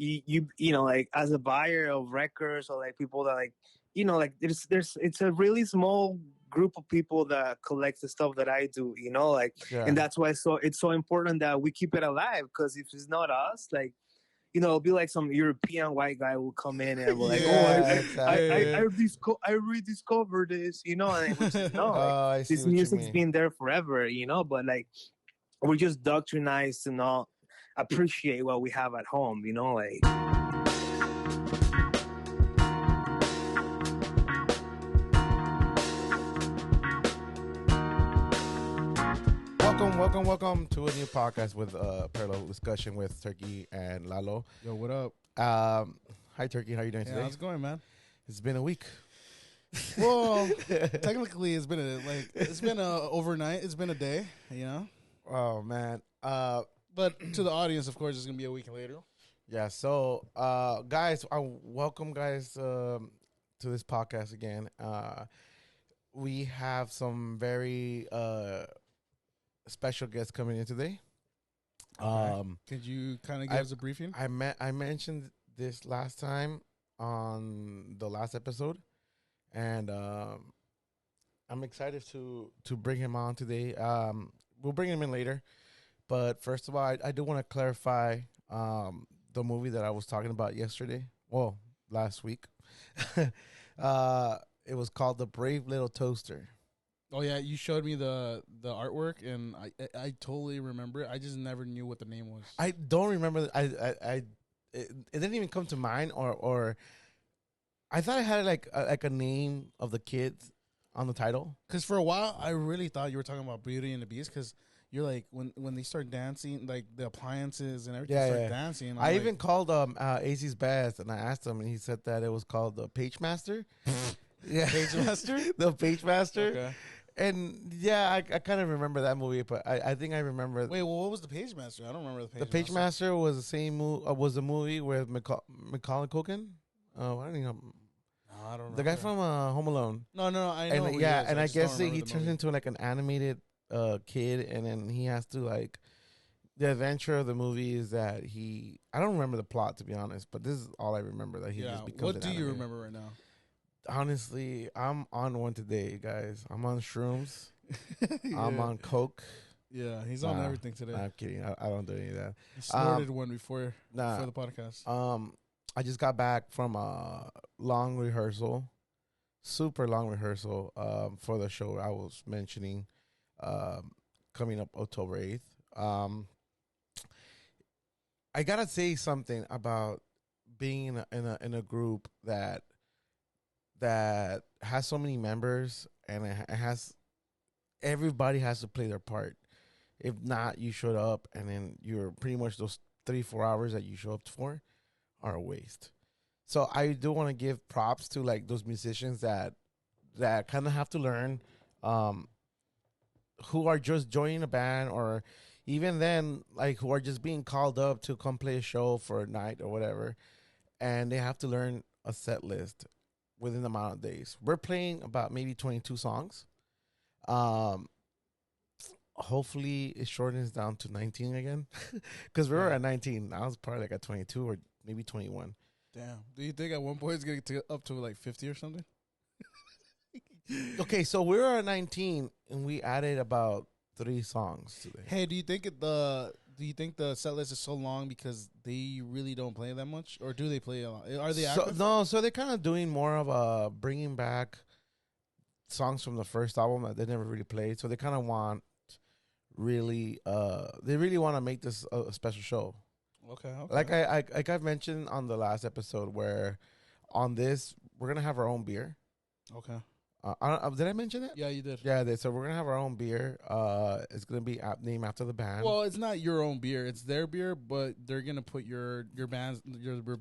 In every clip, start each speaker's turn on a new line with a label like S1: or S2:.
S1: you know, like as a buyer of records or like people that like, you know, like there's it's a really small group of people that collects the stuff that I do, you know, like, and
S2: Yeah.
S1: that's why it's so important that we keep it alive, because if it's not us, like, you know, it'll be like some European white guy will come in and will like, oh,
S2: Yeah,
S1: I
S2: exactly.
S1: I rediscovered this, you know, and which is no, like
S2: Oh, I see
S1: this
S2: what you
S1: music's
S2: mean.
S1: been there forever, you know, but like we're just doctrinized to not appreciate what we have at home, you know, like.
S2: Welcome to a new podcast with parallel discussion with Turkey and Lalo.
S3: Yo, what up?
S2: Hi Turkey, how you doing
S3: Yeah,
S2: today?
S3: how's it going, man?
S2: It's been a week.
S3: Well, technically, it's been a overnight. It's been a day, you know.
S2: Oh man.
S3: But to the audience, of course, it's gonna be a week later.
S2: Yeah. So, guys, I welcome guys to this podcast again. We have some very special guests coming in today.
S3: Okay. Could you kind of give us a briefing?
S2: I mentioned this last time on the last episode, and I'm excited to bring him on today. We'll bring him in later, but first of all, I do want to clarify the movie that I was talking about yesterday. Well, last week. It was called The Brave Little Toaster.
S3: Oh yeah, you showed me the artwork, and I totally remember it. I just never knew what the name was.
S2: I don't remember. It didn't even come to mind, or I thought I had like a name of the kids on the title.
S3: Because for a while, I really thought you were talking about Beauty and the Beast. Because you're like when they start dancing, like the appliances and everything start dancing.
S2: I even called AC's Best, and I asked him, and he said that it was called the Page Master. Yeah,
S3: Page Master,
S2: the Page Master.
S3: Okay.
S2: And yeah, I kind of remember that movie, but I think I remember.
S3: Wait, well, what was the Page Master? I don't remember the Page.
S2: The Page Master was the same was a movie with Macaulay Culkin. Oh, I don't know.
S3: No, I don't know.
S2: The guy from Home Alone.
S3: No, I know.
S2: And yeah, and I guess he turns into like an animated kid, and then he has to like. The adventure of the movie is that I don't remember the plot, to be honest, but this is all I remember, that he just becomes
S3: What
S2: an
S3: do you
S2: animated.
S3: remember right now?
S2: Honestly, I'm on one today, guys. I'm on shrooms.
S3: Yeah.
S2: I'm on coke.
S3: Yeah, he's on everything today.
S2: Nah, I'm kidding. I don't do any of that.
S3: He snorted one before
S2: Nah.
S3: the podcast.
S2: I just got back from a long rehearsal, super long rehearsal, for the show I was mentioning, coming up October 8th. I gotta say something about being in a group that has so many members, and it has everybody has to play their part. If not, you showed up, and then you're pretty much those 3-4 hours that you show up for are a waste. So I do want to give props to like those musicians that kind of have to learn, who are just joining a band, or even then, like, who are just being called up to come play a show for a night or whatever, and they have to learn a set list within the amount of days. We're playing about maybe 22 songs. Hopefully it shortens down to 19 again, because we were at 19. I was probably like at 22 or maybe 21.
S3: Damn. Do you think at one point it's going to get up to like 50 or something?
S2: Okay, so we were at 19, and we added about 3 songs today.
S3: Hey, do you think the set list is so long because they really don't play that much, or do they play a lot? Are they active?
S2: No, so they're kind of doing more of bringing back songs from the first album that they never really played. So they kind of want they really want to make this a special show.
S3: Okay.
S2: Like I've mentioned on the last episode, where on this we're gonna have our own beer.
S3: Okay.
S2: Did I mention it?
S3: Yeah, you did.
S2: Yeah, so we're gonna have our own beer. It's gonna be named after the band.
S3: Well, it's not your own beer; it's their beer, but they're gonna put your band's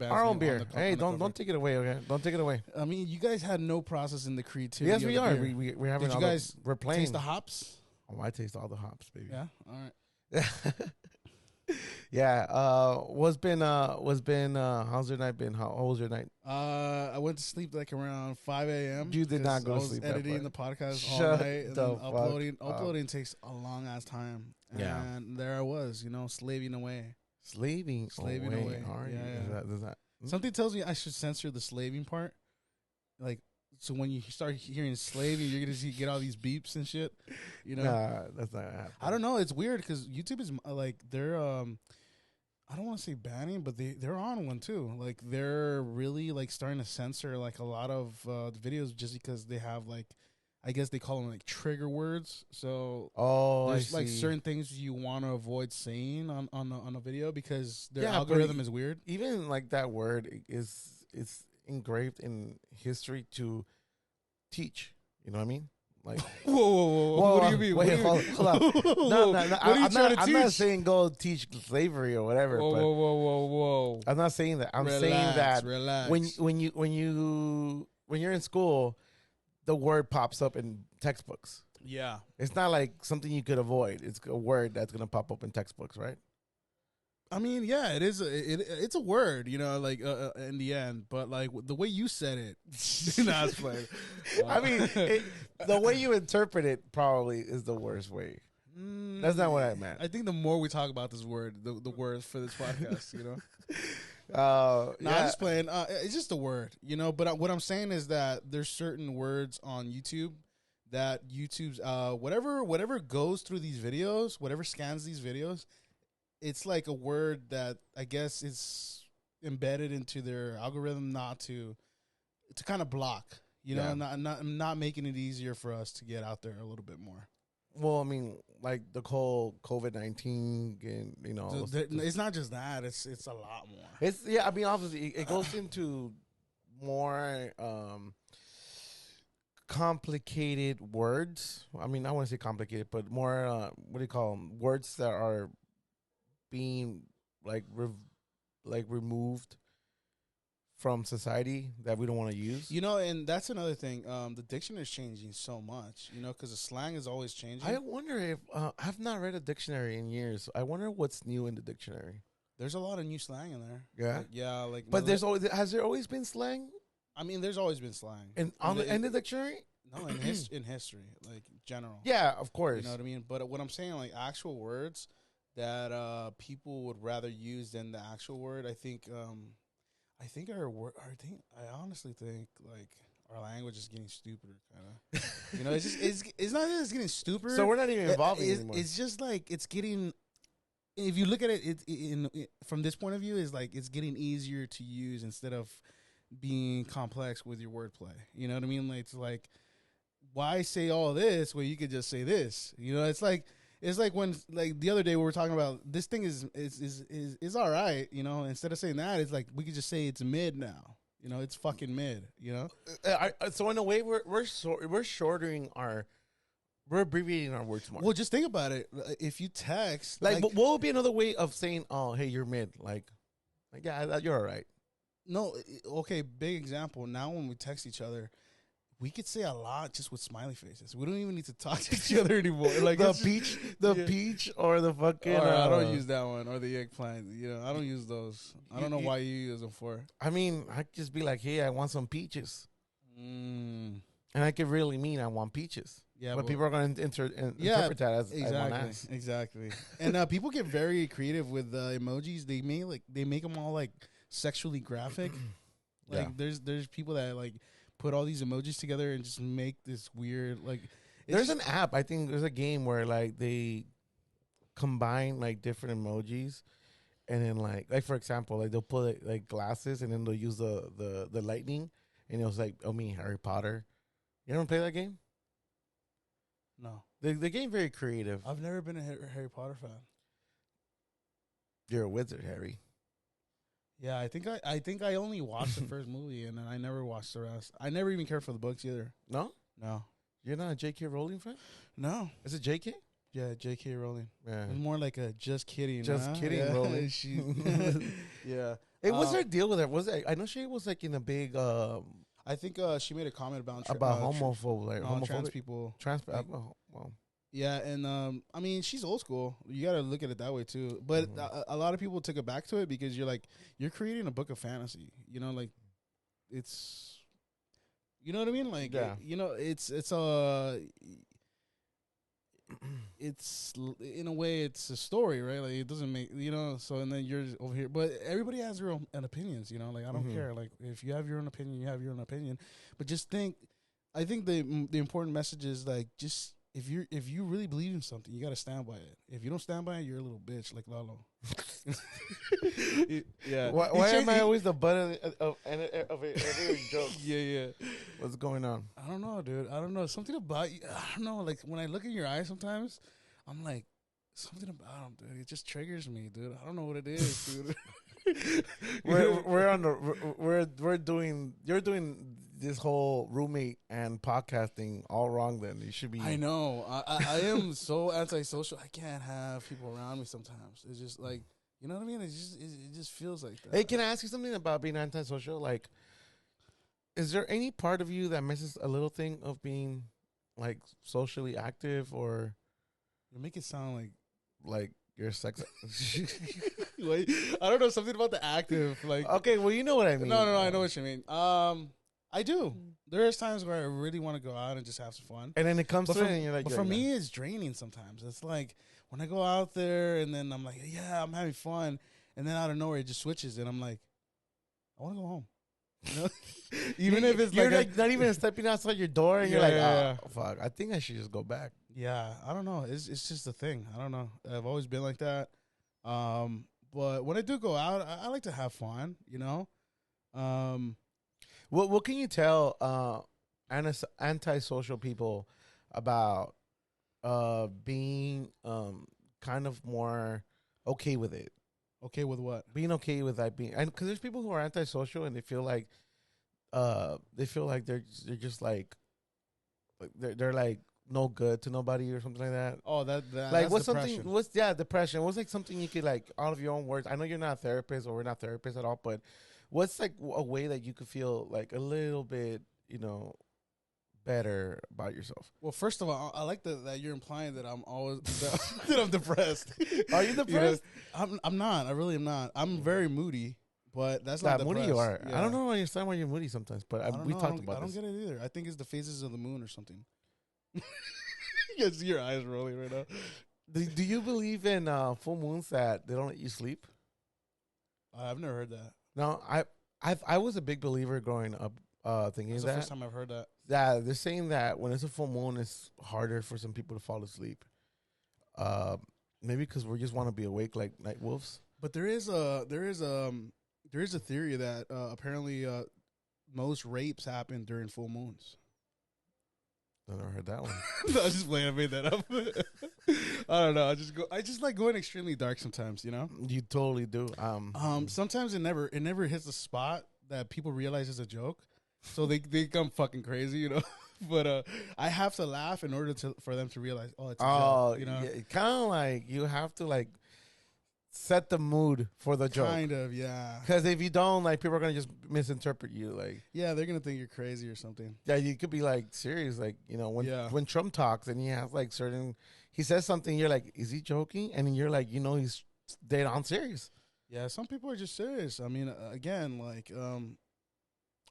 S2: our own beer. Hey,
S3: don't
S2: take it away, okay? Don't take it away.
S3: I mean, you guys had no process in the creativity.
S2: Yes, we are.
S3: Beer.
S2: We're having.
S3: Did you guys
S2: we're playing.
S3: taste the hops?
S2: Oh, I taste all the hops, baby.
S3: Yeah. All right.
S2: Yeah. How's your night been? How was your night?
S3: I went to sleep like around 5 a.m.
S2: You did not go to sleep.
S3: I was editing the podcast
S2: Shut
S3: all night, and then
S2: fuck
S3: uploading takes a long ass time.
S2: Yeah.
S3: And there I was, slaving away.
S2: Slaving away. Does that?
S3: Something tells me I should censor the slaving part. Like, so when you start hearing slaving, you're going to get all these beeps and shit. You know?
S2: Nah, that's not happening.
S3: I don't know. It's weird because YouTube is like, they're, I don't want to say banning, but they're on one too. Like, they're really like starting to censor like a lot of the videos just because they have like, I guess they call them like trigger words. So there's like certain things you want to avoid saying on a video because their algorithm is weird.
S2: Even like that word it's engraved in history to teach. You know what I me? Like,
S3: whoa, what do you mean?
S2: Wait, hold on. No. I'm not saying go teach slavery or whatever.
S3: Whoa.
S2: I'm not saying that. I'm saying that when you're in school, the word pops up in textbooks.
S3: Yeah.
S2: It's not like something you could avoid. It's a word that's going to pop up in textbooks, right?
S3: I mean, yeah, it is. It's a word, you know, like in the end. But like the way you said it, nah, it's fine.
S2: I mean, the way you interpret it probably is the worst way. That's not what I meant.
S3: I think the more we talk about this word, the words for this podcast, you know.
S2: I'm
S3: just playing. It's just a word, you know. But what I'm saying is that there's certain words on YouTube that YouTube's whatever goes through these videos, whatever scans these videos, it's like a word that I guess is embedded into their algorithm not to kind of block, you know, not making it easier for us to get out there a little bit more.
S2: Well, I mean, like the whole COVID-19, and you know,
S3: it's not just that; it's a lot more.
S2: I mean, obviously, it goes into more complicated words. I mean, I want to say complicated, but more what do you call them? Words that are being like removed from society that we don't want to use.
S3: You know, and that's another thing. The dictionary is changing so much, you know, because the slang is always changing.
S2: I wonder if I've not read a dictionary in years. I wonder what's new in the dictionary.
S3: There's a lot of new slang in there.
S2: Yeah,
S3: like.
S2: But has there always been slang?
S3: I mean, there's always been slang.
S2: In the dictionary?
S3: No, in history, like general.
S2: Yeah, of course.
S3: You know what I mean? But what I'm saying, like actual words that people would rather use than the actual word, I think. I honestly think like our language is getting stupider, kind of. You know, it's not that it's getting stupider.
S2: So we're not even evolving anymore.
S3: It's just like it's getting. If you look at it, from this point of view, is like it's getting easier to use instead of being complex with your wordplay. You know what I mean? Like it's like, why say all this when you could just say this? You know, it's like. It's like when, like the other day, we were talking about this thing is all right, you know. Instead of saying that, it's like we could just say it's mid now, you know. It's fucking mid, you know.
S2: So in a way, we're abbreviating our words more.
S3: Well, just think about it. If you text,
S2: like what would be another way of saying, "Oh, hey, you're mid," like yeah, you're all right.
S3: No, okay. Big example. Now when we text each other, we could say a lot just with smiley faces. We don't even need to talk to each other anymore. Like
S2: the peach, or the fucking.
S3: I don't use that one, or the eggplant. You know, I don't use those. I don't know why you use them for.
S2: I mean, I could just be like, "Hey, I want some peaches," and I could really mean I want peaches. Yeah, but people are going to interpret that as
S3: exactly. And people get very creative with emojis. They make them all like sexually graphic. Like there's people that like put all these emojis together and just make this weird like.
S2: There's an app. I think there's a game where like they combine like different emojis, and then like for example, like they'll put like glasses, and then they'll use the lightning, and it was like Harry Potter. You ever play that game?
S3: No.
S2: The game very creative.
S3: I've never been a Harry Potter fan.
S2: You're a wizard, Harry.
S3: Yeah, I think I only watched the first movie, and then I never watched the rest. I never even cared for the books either.
S2: No?
S3: No.
S2: You're not a J.K. Rowling fan?
S3: No.
S2: Is it J.K.?
S3: Yeah, J.K. Rowling.
S2: Yeah.
S3: It's more like a just kidding.
S2: Just kidding, Rowling.
S3: Yeah.
S2: Hey, what's her deal with her? I know she was like in a big.
S3: I think she made a comment about
S2: homophobic,
S3: trans people.
S2: Well.
S3: Yeah, and I mean, she's old school. You got to look at it that way too. But a lot of people took it back to it because you're creating a book of fantasy. You know, like it's, you know what I mean? Like, you know, it's it's in a way it's a story, right? Like it doesn't make So and then you're over here, but everybody has their own opinions. Like I don't care. Like if you have your own opinion, you have your own opinion. But just think, I think the important message is like just if you really believe in something, you got to stand by it. If you don't stand by it, you're a little bitch like Lalo. Yeah.
S2: Why am I always the butt of every joke?
S3: Yeah.
S2: What's going on?
S3: I don't know, dude. I don't know. Something about you. I don't know. Like when I look in your eyes, sometimes I'm like, something about him, dude. It just triggers me, dude. I don't know what it is, dude.
S2: We're doing. You're doing this whole roommate and podcasting all wrong. Then you should be.
S3: I know. I am so antisocial. I can't have people around me sometimes. It's just like, you know what I mean. It just feels like that.
S2: Hey, can I ask you something about being antisocial? Like, is there any part of you that misses a little thing of being like socially active, or
S3: you make it sound
S2: like you're sex?
S3: Like, I don't know, something about the active. Like,
S2: okay, well, you know what I mean.
S3: No, I know what you mean. I do. There's times where I really want to go out and just have some fun,
S2: and then it comes to it, and you're like,
S3: but for me, it's draining sometimes. It's like when I go out there, and then I'm like, yeah, I'm having fun, and then out of nowhere, it just switches, and I'm like, I want to go home. You know? Even if it's
S2: you're like not even stepping outside your door, and you're like, oh, fuck, I think I should just go back.
S3: Yeah, I don't know. It's just a thing. I don't know. I've always been like that. But when I do go out, I like to have fun.
S2: What can you tell antisocial people about being kind of more okay with it?
S3: Okay with what?
S2: Being okay with that being, and because there's people who are antisocial and they feel like they're just like they're like no good to nobody or something like that.
S3: Oh, that
S2: like what's
S3: depression.
S2: Depression. What's like something you could like out of your own words? I know you're not a therapist or we're not therapists at all, but what's like a way that you could feel like a little bit, better about yourself?
S3: Well, first of all, I like that you're implying that I'm always that I'm depressed.
S2: Are you depressed?
S3: I'm not. I really am not. I'm very moody, but that's not
S2: moody you are.
S3: Yeah.
S2: I don't know understand why you're moody sometimes, but we talked about this.
S3: I don't get it either. I think it's the phases of the moon or something. You can see your eyes rolling right now.
S2: Do you believe in full moons that they don't let you sleep?
S3: I've never heard that.
S2: No, I was a big believer growing up, thinking
S3: that's
S2: that.
S3: the first time I've heard that.
S2: Yeah, they're saying that when it's a full moon, it's harder for some people to fall asleep. Maybe because we just want to be awake like night wolves.
S3: But there is a theory that apparently most rapes happen during full moons.
S2: I never heard that one.
S3: No, I was just playing. I made that up. I don't know. I just like going extremely dark sometimes.
S2: You totally do.
S3: Sometimes it never hits a spot that people realize is a joke, so they become fucking crazy. But I have to laugh in order for them to realize, oh, it's a joke.
S2: Yeah, kind of like you have to like set the mood for the joke.
S3: Kind of, yeah.
S2: Because if you don't, like, people are gonna just misinterpret you. Like,
S3: yeah, they're gonna think you're crazy or something.
S2: Yeah, you could be like serious, like when Trump talks and he has like he says something, you're like, is he joking? And you're like, he's dead on serious.
S3: Yeah, some people are just serious. I mean, again, like,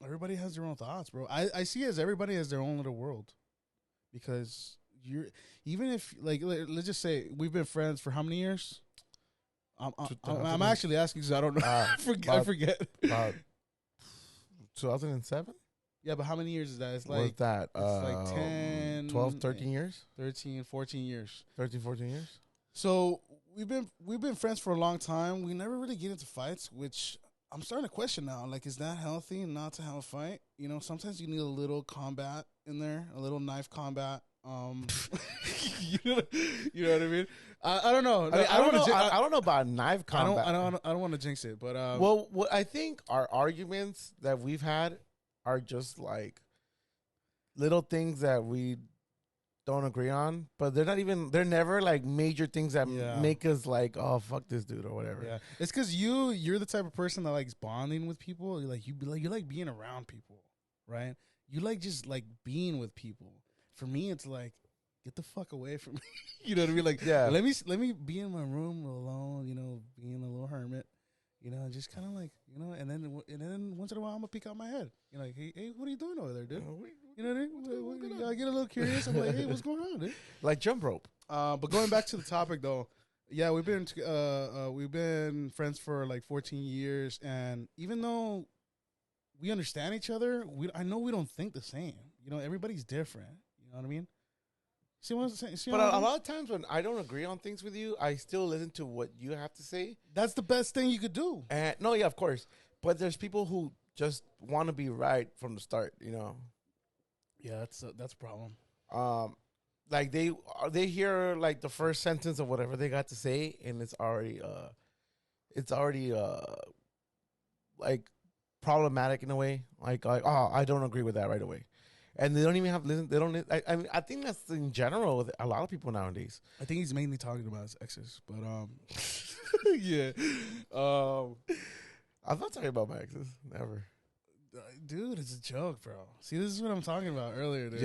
S3: everybody has their own thoughts, bro. I see as everybody has their own little world, because even if like let's just say we've been friends for how many years? I'm actually asking because I don't know. I forget.
S2: About 2007?
S3: Yeah, but how many years is that? It's like,
S2: what's that?
S3: It's like 10,
S2: 12, 13 years?
S3: 13, 14 years.
S2: 13, 14 years?
S3: So we've been friends for a long time. We never really get into fights, which I'm starting to question now. Like, is that healthy not to have a fight? Sometimes you need a little combat in there, a little knife combat. You know what I mean? I don't know.
S2: I don't know about knife combat.
S3: I don't want to jinx it, but
S2: well, I think our arguments that we've had are just like little things that we don't agree on, but they're never like major things that make us like, oh, fuck this dude or whatever.
S3: Yeah, it's because you're the type of person that likes bonding with people. You like being around people, right? You like just like being with people. For me, it's like, get the fuck away from me. You know what I mean? Like, let me be in my room alone, being a little hermit, You know, just kind of like, you know, and then once in a while, I'm gonna peek out my head. You're like, hey, what are you doing over there, dude? You know what I mean? I get a little curious. I'm like, hey, what's going on, dude?
S2: Like jump rope.
S3: But going back to the topic though, yeah, we've been friends for like 14 years, and even though we understand each other, I know we don't think the same. You know, everybody's different. You know what I mean? See what I'm saying?
S2: But a lot of times when I don't agree on things with you, I still listen to what you have to say.
S3: That's the best thing you could do.
S2: And no, yeah, of course. But there's people who just want to be right from the start, you know.
S3: Yeah, that's a problem.
S2: Like they hear like the first sentence of whatever they got to say, and it's already like problematic in a way. Like oh, I don't agree with that right away. And they don't even have listen. They don't. I mean, I think that's in general with a lot of people nowadays.
S3: I think he's mainly talking about his exes, but yeah.
S2: I'm not talking about my exes. Never.
S3: Dude, it's a joke, bro. See, this is what I'm talking about earlier, dude.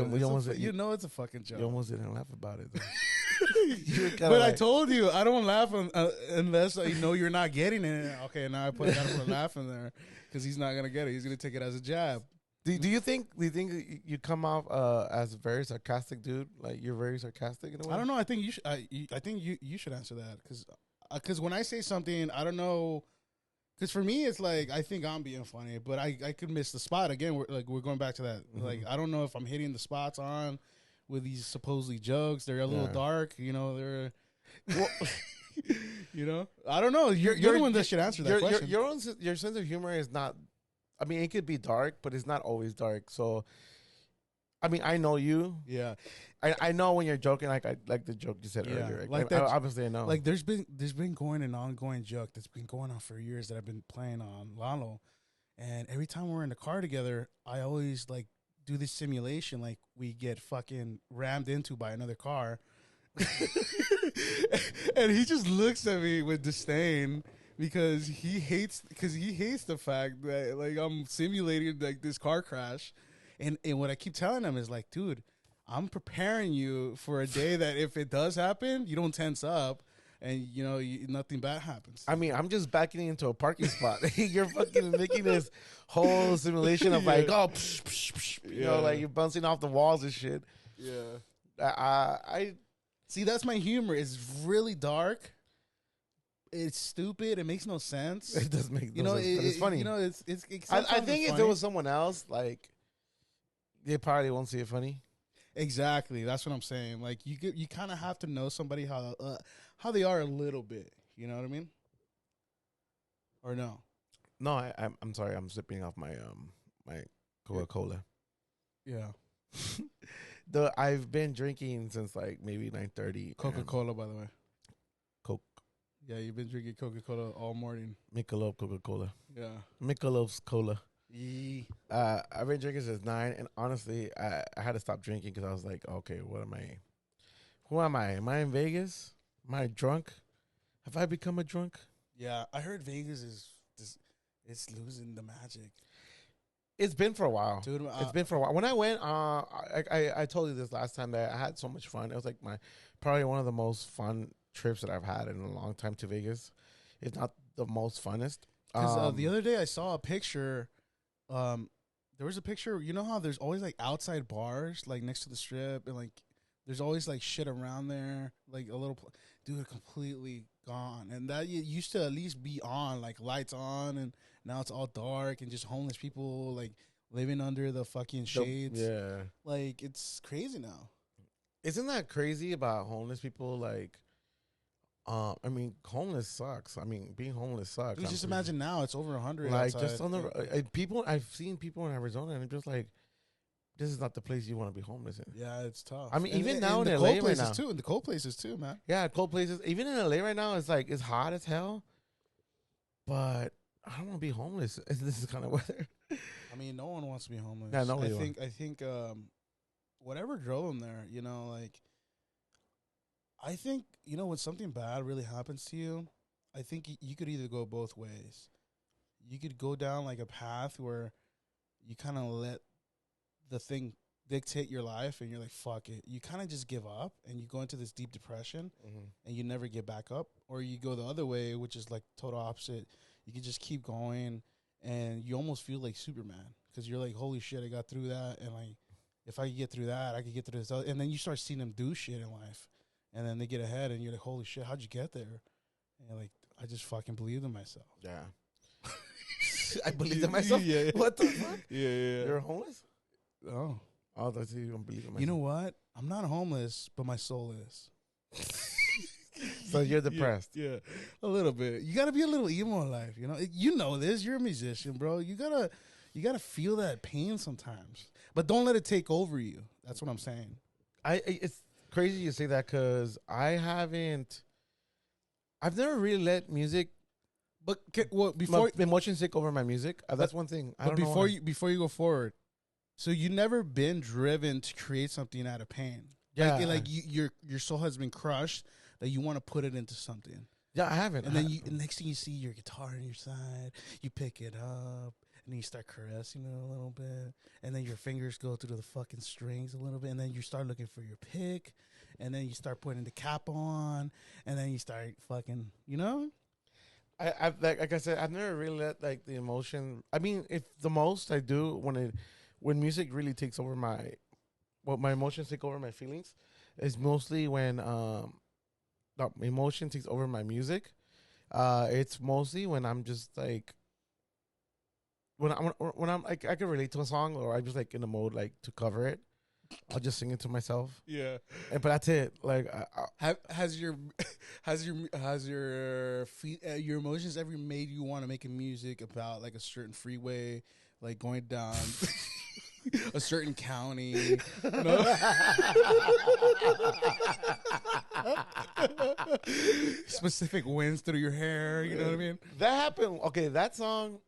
S2: You
S3: know it's a fucking joke.
S2: You almost didn't laugh about it,
S3: but I told you I don't laugh unless I know you're not getting it. Okay, now gotta put a laugh in there because he's not gonna get it. He's gonna take it as a jab.
S2: Do you think you come off as a very sarcastic dude? Like you're very sarcastic in a way?
S3: I don't know. I think you should. I think you should answer that because when I say something, I don't know. Because for me, it's like I think I'm being funny, but I could miss the spot again. We're going back to that. Mm-hmm. Like I don't know if I'm hitting the spots on with these supposedly jokes. They're a little dark, you know. They're, you know, I don't know. You're the one that should answer that question.
S2: Your sense of humor is not. I mean, it could be dark, but it's not always dark. So, I mean, I know you.
S3: Yeah,
S2: I know when you're joking. Like the joke you said earlier.
S3: Like that,
S2: obviously, I know.
S3: Like there's been going an ongoing joke that's been going on for years that I've been playing on Lalo, and every time we're in the car together, I always like do this simulation like we get fucking rammed into by another car, and he just looks at me with disdain. Because he hates the fact that like I'm simulating like this car crash, and what I keep telling him is like, dude, I'm preparing you for a day that if it does happen, you don't tense up, and you know nothing bad happens.
S2: I mean, I'm just backing into a parking spot. You're fucking making this whole simulation of like, oh, psh, psh, psh, you know, like you're bouncing off the walls and shit.
S3: Yeah,
S2: I
S3: see. That's my humor. It's really dark. It's stupid. It makes no sense.
S2: It does make no sense, but it's funny.
S3: You know,
S2: I think if it was someone else, like, they probably won't see it funny.
S3: Exactly. That's what I'm saying. Like, you kind of have to know somebody how they are a little bit. You know what I mean? Or no?
S2: No, I'm sorry. I'm sipping off my my Coca-Cola.
S3: Yeah.
S2: I've been drinking since like maybe 9:30.
S3: Coca-Cola, by the way.
S2: Coke.
S3: Yeah, you've been drinking Coca-Cola all morning.
S2: Michelob Coca-Cola.
S3: Yeah.
S2: Michelob's Cola. I've been drinking since 9, and honestly, I had to stop drinking because I was like, okay, what am I? Who am I? Am I in Vegas? Am I drunk? Have I become a drunk?
S3: Yeah, I heard Vegas is it's losing the magic.
S2: It's been for a while,
S3: dude.
S2: It's been for a while. When I went, I told you this last time that I had so much fun. It was like probably one of the most fun trips that I've had in a long time to Vegas. It's not the most funnest.
S3: Because the other day I saw a picture. There was a picture. You know how there's always like outside bars like next to the strip, and like there's always like shit around there, like a little. Dude, completely gone. And that used to at least be on, like lights on, and now it's all dark and just homeless people like living under the fucking shades.
S2: Yeah,
S3: like it's crazy now.
S2: Isn't that crazy about homeless people? Like, I mean, homeless sucks. I mean, being homeless sucks.
S3: Dude, just imagine now it's over 100.
S2: Like,
S3: outside.
S2: just on the people, I've seen people in Arizona, and I'm just like, this is not the place you want to be homeless in.
S3: Yeah, it's tough.
S2: I mean, even now
S3: in
S2: in
S3: LA
S2: LA right now,
S3: too, in the cold places too, man.
S2: Yeah, cold places. Even in LA right now, it's like it's hot as hell. But I don't want to be homeless. This is kind of weather.
S3: I mean, no one wants to be homeless.
S2: Yeah, no,
S3: I think whatever drove them there, you know, like. I think, you know, when something bad really happens to you, I think you could either go both ways. You could go down like a path where you kind of let the thing dictate your life and you're like, fuck it. You kind of just give up and you go into this deep depression and you never get back up. Or you go the other way, which is like total opposite. you can just keep going, and you almost feel like Superman because you're like, holy shit, I got through that, and like, if I could get through that, I could get through this. And then you start seeing them do shit in life, and then they get ahead, and you're like, holy shit, how'd you get there? And you're like, I just fucking believed in myself.
S2: Yeah. I believed in myself? Yeah. What the fuck?
S3: Yeah.
S2: You're homeless?
S3: Oh.
S2: Oh, that's you don't believe in myself.
S3: You know what? I'm not homeless, but my soul is.
S2: So you're depressed?
S3: Yeah, a little bit. You got to be a little emo in life, you know? You know this. You're a musician, bro. You gotta feel that pain sometimes. But don't let it take over you. That's what I'm saying.
S2: It's crazy you say that because I've never really let music,
S3: but before
S2: emotions take over my music. That's one thing.
S3: But before you go forward, so you never been driven to create something out of pain.
S2: Yeah,
S3: like your soul has been crushed that you want to put it into something.
S2: Yeah, I haven't.
S3: And then next thing you see your guitar on your side, you pick it up. And then you start caressing it a little bit. And then your fingers go through the fucking strings a little bit. And then you start looking for your pick. And then you start putting the cap on. And then you start fucking, you know?
S2: Like I said, I've never really let like the emotion. I mean, if the most I do when music really takes over my emotions take over my feelings is mostly when the emotion takes over my music. It's mostly when I'm just like, when I'm like, I can relate to a song, or I'm just like in the mode like to cover it. I'll just sing it to myself.
S3: Yeah,
S2: but that's it. Like,
S3: has your emotions ever made you want to make a music about like a certain freeway, like going down a certain county? No? Specific winds through your hair. You know what I mean?
S2: That happened. Okay, that song.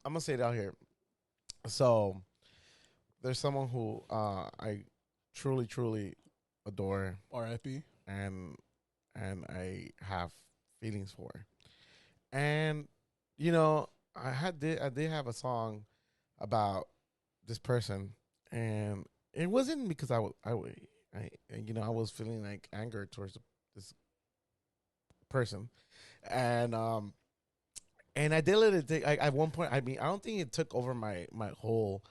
S2: I'm gonna say it out here. So, there's someone who I truly, truly adore.
S3: R.I.P.
S2: And I have feelings for. And you know, I did have a song about this person, and it wasn't because I was feeling like anger towards this person, and I did let it take. At one point, I mean, I don't think it took over my whole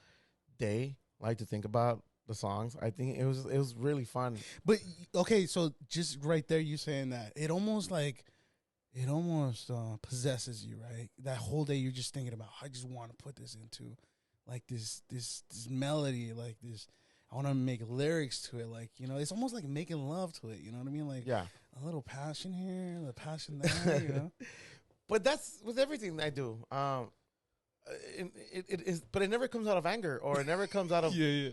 S2: day, like, to think about the songs. I think it was really fun.
S3: But okay, so just right there, you saying that it almost possesses you, right? That whole day, you're just thinking about, I just want to put this into like this melody, like this. I want to make lyrics to it, like, you know, it's almost like making love to it. You know what I mean? Like,
S2: yeah,
S3: a little passion here, a little passion there. You know.
S2: But that's with everything I do. It is, but it never comes out of anger, or it never comes out of
S3: yeah.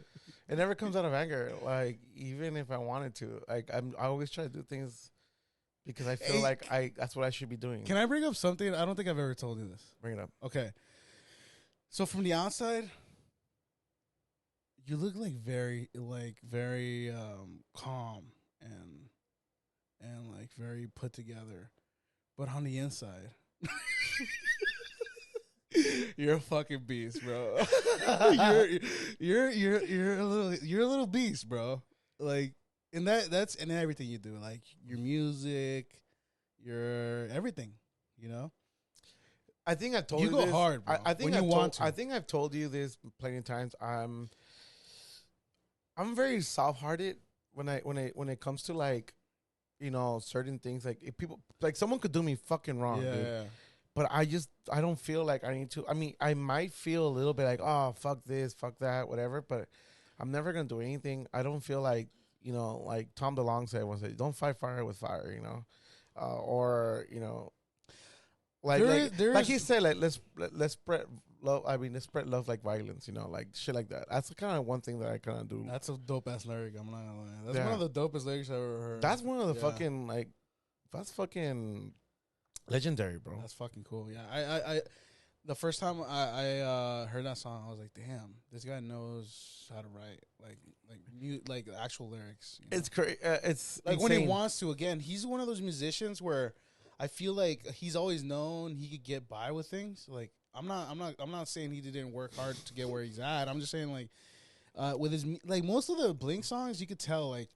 S2: It never comes out of anger. Like, even if I wanted to, like, I always try to do things because I feel like that's what I should be doing.
S3: Can I bring up something? I don't think I've ever told you this.
S2: Bring it up.
S3: Okay. So from the outside, you look like very calm and like very put together, but on the inside, you're a fucking beast, bro. you're a little beast, bro. Like, and that's in everything you do, like your music, your everything, you know.
S2: I think I told you
S3: go
S2: this.
S3: hard, bro.
S2: I think
S3: I
S2: think I've told you this plenty of times. I'm very soft-hearted when it comes to, like, you know, certain things. Like, if people, like, someone could do me fucking wrong, dude.
S3: Yeah.
S2: But I don't feel like I need to. I mean, I might feel a little bit like, oh, fuck this, fuck that, whatever. But I'm never gonna do anything. I don't feel like, you know, like Tom DeLonge said once, don't fight fire with fire, you know, or, you know. Like he said, like, let's spread love. I mean, let's spread love like violence, you know, like shit like that. That's kind of one thing that I kind of do.
S3: That's a dope ass lyric. I'm not gonna lie. That's one of the dopest lyrics I've ever heard.
S2: That's one of the fucking, like, that's fucking legendary, bro.
S3: That's fucking cool. Yeah, I the first time I heard that song, I was like, damn, this guy knows how to write like actual lyrics. You know?
S2: It's crazy. It's
S3: like
S2: insane.
S3: when he wants to. Again, he's one of those musicians where I feel like he's always known he could get by with things. Like, I'm not saying he didn't work hard to get where he's at. I'm just saying, like, with his, like, most of the Blink songs, you could tell, like,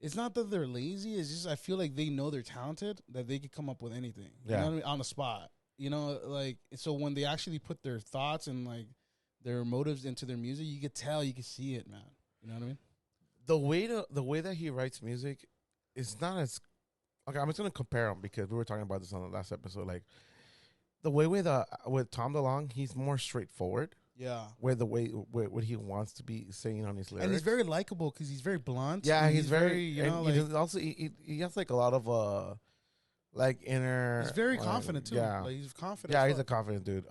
S3: it's not that they're lazy. It's just I feel like they know they're talented, that they could come up with anything. You know what I mean? On the spot. You know, like, so when they actually put their thoughts and like their motives into their music, you could tell, you could see it, man. You know what I mean?
S2: The way that he writes music is not as okay. I'm just gonna compare him because we were talking about this on the last episode. Like the way with Tom DeLonge, he's more straightforward.
S3: Yeah.
S2: Where the way what he wants to be saying on his lyrics,
S3: And he's very likable because he's very blunt.
S2: yeah,
S3: and
S2: he's very
S3: you know,
S2: and
S3: like,
S2: also he has like a lot of like inner.
S3: he's very confident too.
S2: Yeah,
S3: Like, he's confident.
S2: yeah,
S3: as
S2: he's a
S3: fuck.
S2: confident dude.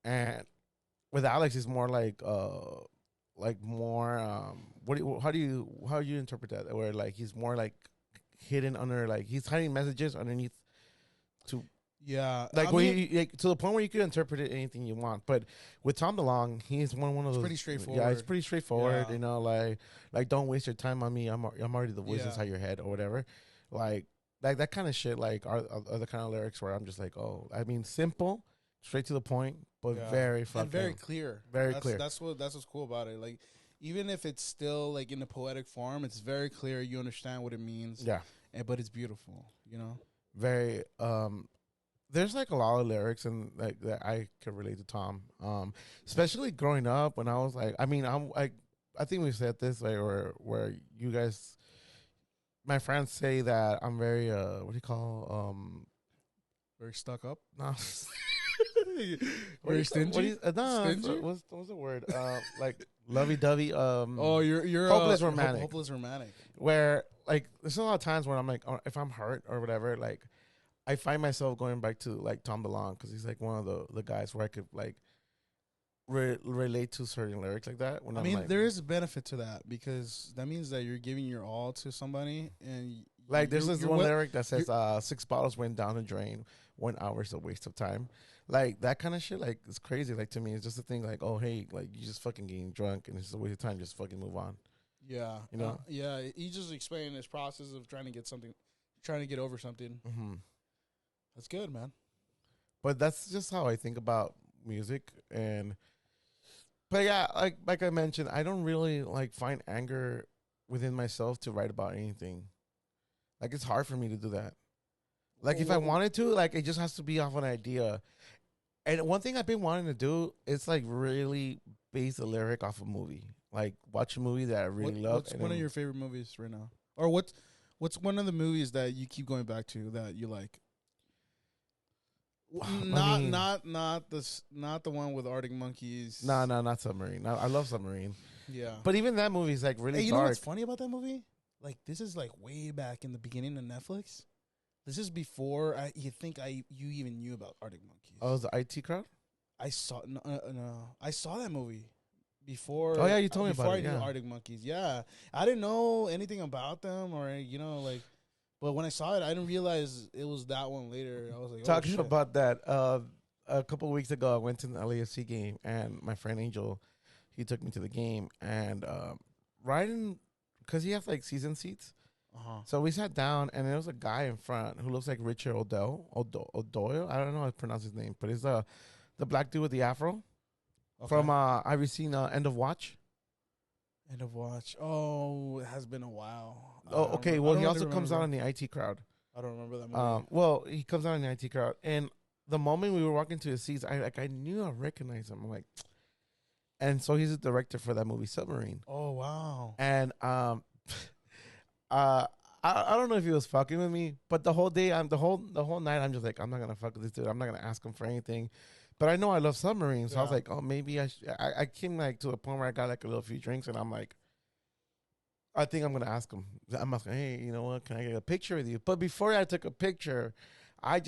S2: And with Alex, he's more like more how do you interpret that? Where like he's more like hidden under, like he's hiding messages underneath to.
S3: Yeah,
S2: Like
S3: I
S2: where
S3: mean,
S2: you, like, to the point where you could interpret it anything you want, but with Tom DeLonge, he's one of those.
S3: pretty straightforward.
S2: Yeah, it's pretty straightforward.
S3: Yeah.
S2: You know, like don't waste your time on me. I'm already the voice
S3: Yeah.
S2: inside your head or whatever. Like that kind of shit. Like are the kind of lyrics where I'm just like, oh, I mean, simple, straight to the point, but
S3: Yeah.
S2: very fucking
S3: and very clear.
S2: very
S3: that's,
S2: clear.
S3: That's what's cool about it. Like, even if it's still like in a poetic form, it's very clear. You understand what it means.
S2: Yeah,
S3: But it's beautiful. You know.
S2: very. There's like a lot of lyrics and like that I can relate to Tom. Especially growing up when I was like, I mean, I think we said this like where you guys, my friends say that I'm very what do you call
S3: Very stuck up.
S2: no.
S3: Very stingy.
S2: No,
S3: Stingy?
S2: what's the word? Like lovey dovey.
S3: Oh, you're
S2: hopeless romantic.
S3: Hopeless romantic.
S2: Where like there's a lot of times when I'm like, oh, if I'm hurt or whatever, like I find myself going back to like Tom DeLonge because he's like one of the guys where I could like relate to certain lyrics like that. When
S3: I
S2: I'm
S3: mean,
S2: like,
S3: there is a benefit to that because that means that you're giving your all to somebody, and
S2: like there's this one lyric that says,
S3: you're-
S2: 6 bottles went down the drain, 1 hour's a waste of time. Like that kind of shit, like it's crazy. Like to me, it's just a thing. Like, oh hey, like you just fucking getting drunk and it's a waste of time. Just fucking move on.
S3: Yeah,
S2: You know?
S3: yeah. He just explained his process of trying to get over something.
S2: Mm-hmm.
S3: That's good, man.
S2: But that's just how I think about music. But yeah, like I mentioned, I don't really like find anger within myself to write about anything. Like it's hard for me to do that. Like if I wanted to, like it just has to be off an idea. And one thing I've been wanting to do is like really base a lyric off a movie. Like watch a movie that I really love.
S3: What's one of your favorite movies right now, or what's one of the movies that you keep going back to that you like? Not the one with Arctic monkeys.
S2: No, not Submarine. I love Submarine.
S3: Yeah,
S2: But even that movie is like really
S3: hey, you
S2: dark.
S3: know what's funny about that movie? Like, this is like way back in the beginning of Netflix. This is before you even knew about Arctic monkeys.
S2: Oh, it was the IT crowd?
S3: I saw no, I saw that movie before.
S2: Oh yeah, you told me
S3: before
S2: about
S3: I
S2: it.
S3: knew
S2: Yeah.
S3: Arctic monkeys. Yeah, I didn't know anything about them or like. But when I saw it, I didn't realize it was that one later. I was like,
S2: Talking
S3: oh, shit.
S2: about that, a couple of weeks ago, I went to an LAFC game, and my friend Angel, he took me to the game, and right in, because he has like season seats, so we sat down, and there was a guy in front who looks like Richard O'Doyle. I don't know how to pronounce his name, but he's the black dude with the afro from have you seen End of Watch?
S3: End of Watch. Oh, it has been a while.
S2: Oh, okay. Well, he also comes out in the IT crowd.
S3: I don't remember that movie.
S2: Well, he comes out in the IT crowd, and the moment we were walking to his seats, I knew I recognized him. I'm like, and so he's the director for that movie Submarine.
S3: Oh wow!
S2: And I don't know if he was fucking with me, but the whole day, the whole night, I'm just like, I'm not gonna fuck with this dude. I'm not gonna ask him for anything. But I know I love Submarine, so I was like, oh, maybe I came like to a point where I got like a little few drinks, and I'm like, I think I'm gonna ask him. I'm asking, hey, you know what? Can I get a picture with you? But before I took a picture, I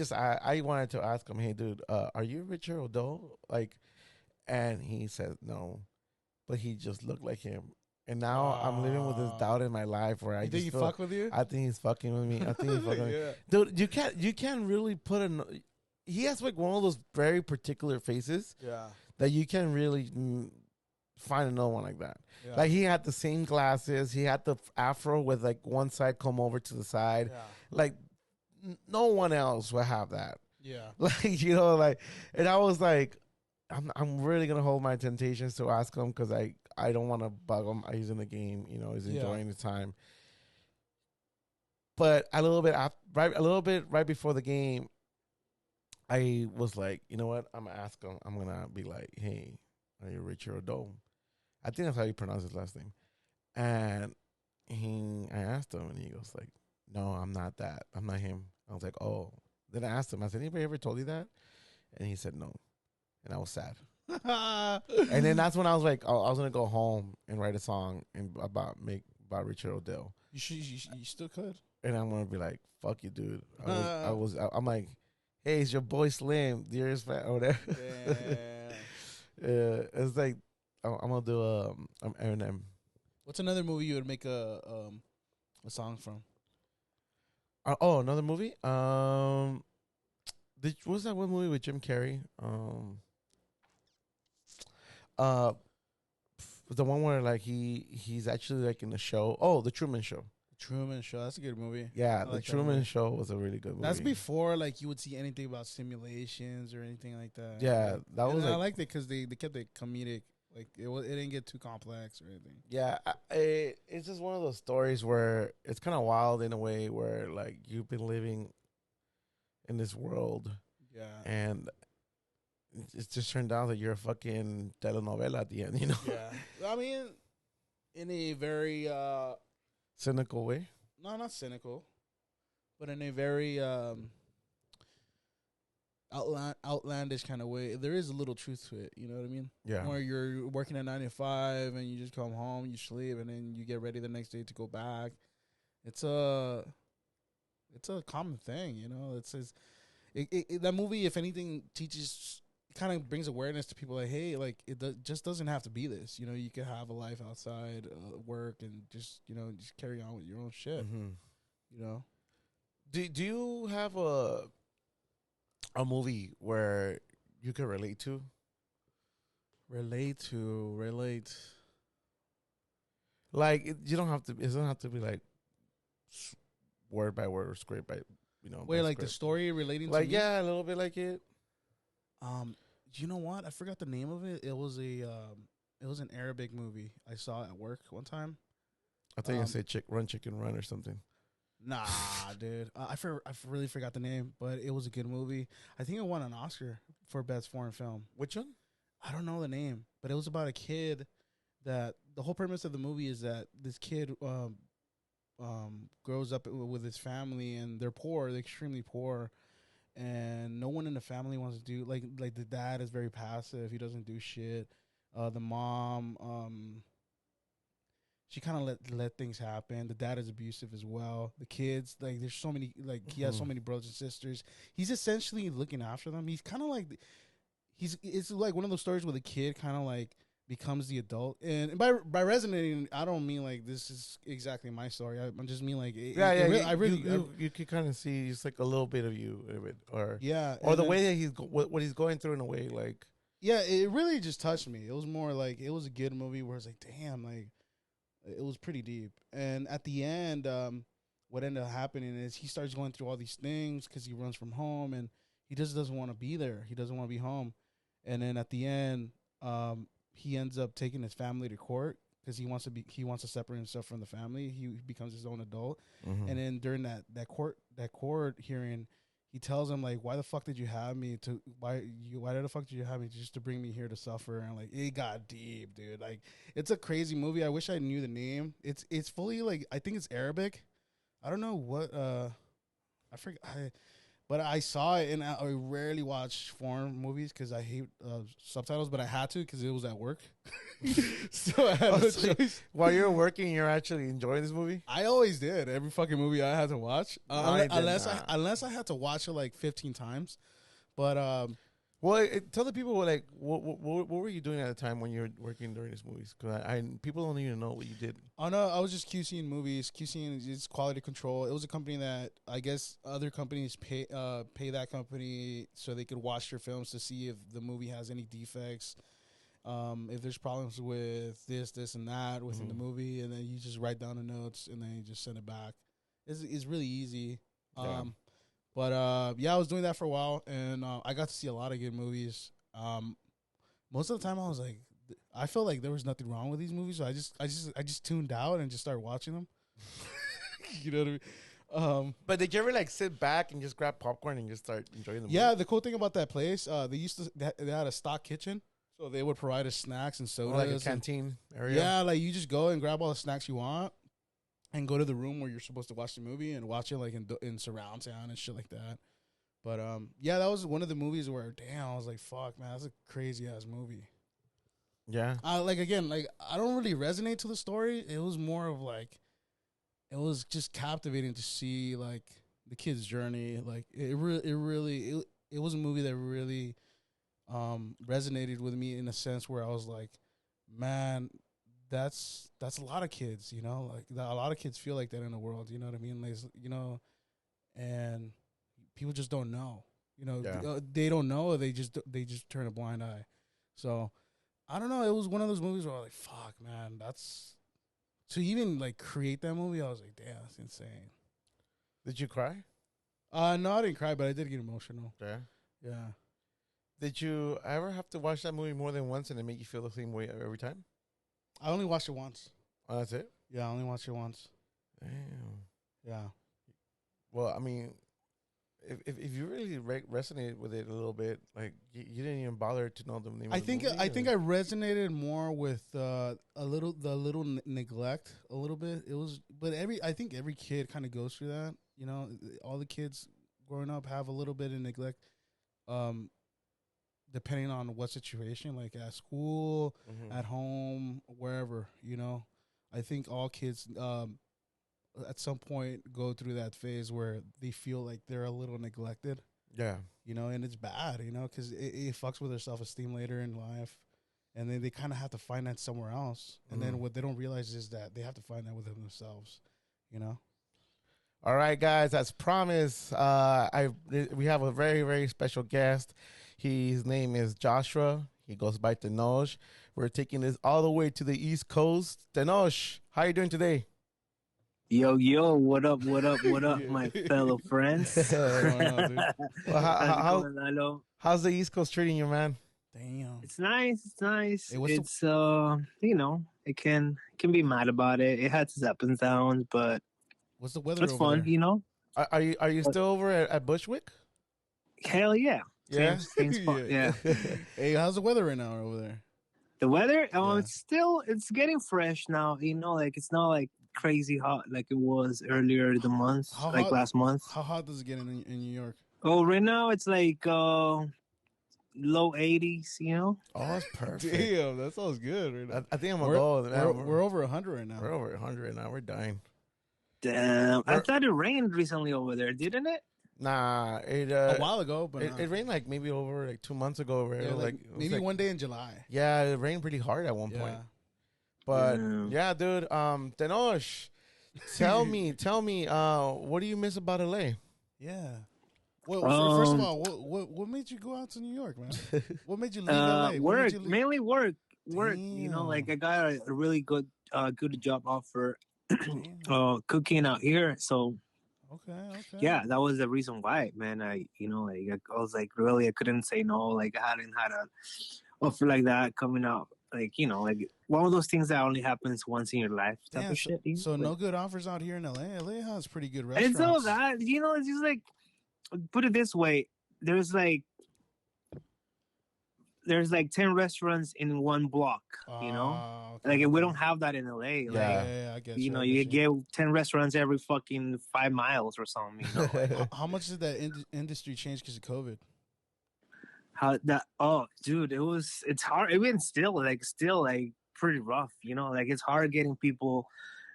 S2: wanted to ask him, hey, dude, are you Richard O'Donnell? Like, and he said no, but he just looked like him. And now I'm living with this doubt in my life where I
S3: think he fuck with you?
S2: I think he's fucking with me. I think he's fucking with me. Dude, you can't really put he has like one of those very particular faces that you can really find another one like that. Yeah. Like he had the same glasses. He had the afro with like one side come over to the side. Yeah. Like no one else would have that.
S3: Yeah.
S2: Like, you know, like, and I was like, I'm really going to hold my temptations to ask him because I don't want to bug him. He's in the game, you know, he's enjoying the time. But a little bit right before the game, I was like, you know what? I'm gonna ask him. I'm gonna be like, hey, are you Richard O'Dome? I think that's how you pronounce his last name. And I asked him, and he goes like, no, I'm not that. I'm not him. I was like, oh. Then I asked him. I said, anybody ever told you that? And he said no, and I was sad. And then that's when I was like, oh, I was gonna go home and write a song about Richard Odell.
S3: You still could.
S2: And I'm gonna be like, fuck you, dude. I'm like, hey, it's your boy Slim, dearest fan, or whatever. Yeah, it's like I'm gonna do Eminem.
S3: What's another movie you would make a song from?
S2: Another movie. What's that one movie with Jim Carrey? Uh, the one where like he's actually like in the show. Oh, The Truman Show.
S3: Truman Show. That's a good movie.
S2: Yeah, The Truman Show was a really good movie.
S3: That's before like you would see anything about simulations or anything like that.
S2: Yeah, that was.
S3: I liked it because they kept it comedic. Like it didn't get too complex or anything.
S2: Yeah, it's just one of those stories where it's kind of wild in a way where like you've been living in this world.
S3: Yeah,
S2: and it just turned out that you're a fucking telenovela at the end. You know.
S3: Yeah, I mean, in a very
S2: cynical way.
S3: No, not cynical, but in a very outlandish kind of way. There is a little truth to it. You know what I mean?
S2: Yeah.
S3: Where you're working at 9 to 5 and you just come home, you sleep, and then you get ready the next day to go back. It's a common thing, you know. That movie, if anything, teaches, kind of brings awareness to people like, hey, like just doesn't have to be this. You know, you could have a life outside work and just carry on with your own shit.
S2: Mm-hmm.
S3: You know.
S2: Do you have a movie where you can relate to?
S3: Relate.
S2: Like it doesn't have to be like word by word or script by
S3: Wait, like the story relating
S2: like
S3: to me?
S2: Yeah, a little bit like it.
S3: You know what? I forgot the name of it. It was an Arabic movie I saw at work one time.
S2: I think I say Run Chicken Run or something.
S3: Nah, dude. I really forgot the name, but it was a good movie. I think it won an Oscar for Best Foreign Film.
S2: Which one?
S3: I don't know the name, but it was about a kid that the whole premise of the movie is that this kid grows up with his family and they're poor, they're extremely poor, and no one in the family wants to do like the dad is very passive, he doesn't do shit. The mom she kind of let things happen. The dad is abusive as well. The kids, like, there's so many, like, he has so many brothers and sisters. He's essentially looking after them. He's kind of like, it's like one of those stories where the kid kind of like becomes the adult. And by resonating, I don't mean like this is exactly my story. I just mean like, you
S2: could kind of see it's like a little bit of you, or
S3: the
S2: way that what he's going through in a way, like.
S3: Yeah, it really just touched me. It was more like, it was a good movie where it's like, damn, like, it was pretty deep. And at the end, what ended up happening is he starts going through all these things because he runs from home and he just doesn't want to be there. He doesn't want to be home. And then at the end, he ends up taking his family to court because he wants to separate himself from the family. He becomes his own adult. Mm-hmm. And then during that court hearing, he tells him, like, why the fuck did you have me why the fuck did you have me just to bring me here to suffer? And like, it got deep, dude. Like, it's a crazy movie. I wish I knew the name. It's fully, like, I think it's Arabic. I don't know what I forget. But I saw it, and I rarely watch foreign movies because I hate subtitles, but I had to because it was at work. So I had no choice.
S2: While you're working, you're actually enjoying this movie?
S3: I always did. Every fucking movie I had to watch. Unless I had to watch it like 15 times. But
S2: tell the people what were you doing at the time when you were working during these movies? Because people don't even know what you did.
S3: Oh no, I was just QCing movies. QCing is quality control. It was a company that I guess other companies pay that company so they could watch your films to see if the movie has any defects, if there's problems with this and that within the movie, and then you just write down the notes and then you just send it back. It's really easy.
S2: Yeah.
S3: But I was doing that for a while, and I got to see a lot of good movies. Most of the time, I felt like there was nothing wrong with these movies, so I just tuned out and just started watching them. You know what I mean?
S2: But did you ever like sit back and just grab popcorn and just start enjoying the movie?
S3: Yeah, the cool thing about that place, they had a stock kitchen, so they would provide us snacks and sodas,
S2: like a canteen area.
S3: Yeah, like you just go and grab all the snacks you want, and go to the room where you're supposed to watch the movie and watch it like in surround sound and shit like that. But yeah, that was one of the movies where damn, I was like, fuck, man, that's a crazy ass movie.
S2: Yeah.
S3: Like again, like I don't really resonate to the story. It was more of like, it was just captivating to see like the kid's journey. Like it was a movie that really resonated with me in a sense where I was like, man, that's a lot of kids, you know, like a lot of kids feel like that in the world, you know what I mean? Like, you know, and people just don't know, you know, they don't know, or they just turn a blind eye. So I don't know. It was one of those movies where I was like, fuck, man, that's to even like create that movie. I was like, damn, that's insane.
S2: Did you cry?
S3: No, I didn't cry, but I did get emotional.
S2: Yeah.
S3: Yeah.
S2: Did you ever have to watch that movie more than once and it make you feel the same way every time?
S3: I only watched it once.
S2: Oh, that's it?
S3: Yeah, I only watched it once.
S2: Damn.
S3: Yeah.
S2: Well, I mean, if you really resonated with it a little bit, like you didn't even bother to know the name.
S3: I think I resonated more with the little neglect a little bit. It was, but I think every kid kind of goes through that. You know, all the kids growing up have a little bit of neglect, depending on what situation, like at school, at home, wherever. You know, I think all kids at some point go through that phase where they feel like they're a little neglected.
S2: Yeah.
S3: You know, and it's bad, you know, because it fucks with their self-esteem later in life. And then they kind of have to find that somewhere else. And then what they don't realize is that they have to find that within themselves, you know?
S2: All right, guys, as promised, we have a very, very special guest. His name is Joshua. He goes by Tenosh. We're taking this all the way to the East Coast. Tenosh, how are you doing today?
S1: Yo, what up, my fellow friends?
S2: Well, how's the East Coast treating you, man?
S3: Damn.
S1: It's nice. Hey, it's you know, it can be mad about it. It has its ups and downs, but
S3: what's the weather?
S1: It's fun,
S3: there?
S1: You know.
S2: Are you still over at Bushwick?
S1: Hell yeah.
S2: Yeah.
S1: Same spot. Yeah.
S3: Hey, how's the weather right now over there?
S1: The weather? Oh, it's getting fresh now. You know, like it's not like crazy hot like it was earlier the month, last month.
S3: How hot does it get in New York?
S1: Oh, right now it's like low 80s, you know.
S2: Oh, that's perfect.
S3: Damn, that sounds good right now.
S2: I think I'm gonna go.
S3: We're over 100 right now.
S2: We're over 100 right now. We're dying.
S1: Damn. I thought it rained recently over there, didn't it?
S2: Nah,
S3: a while ago, but
S2: it rained like maybe over like 2 months ago. Right?
S3: Yeah, like maybe one day in July.
S2: Yeah, it rained pretty hard at one point. But yeah, dude, Tenosh, tell me, what do you miss about LA?
S3: Yeah. Well, first of all, what made you go out to New York, man? What made you leave LA?
S1: Mainly work. Damn. You know, like I got a really good job offer, cooking out here. So,
S3: okay.
S1: Yeah, that was the reason why, man. I was like, really, I couldn't say no. Like I hadn't had a offer like that coming out. Like, you know, like one of those things that only happens once in your life type of shit.
S3: So no good offers out here in LA. LA has pretty good restaurants.
S1: It's all that, you know, it's just like, put it this way, there's like 10 restaurants in one block, you know? Okay. Like we don't have that in LA.
S3: Yeah, I guess.
S1: You know, you get 10 restaurants every fucking 5 miles or something. You know?
S3: How much did that industry change because of COVID?
S1: Dude, it's hard. Even still pretty rough, you know, like it's hard getting people,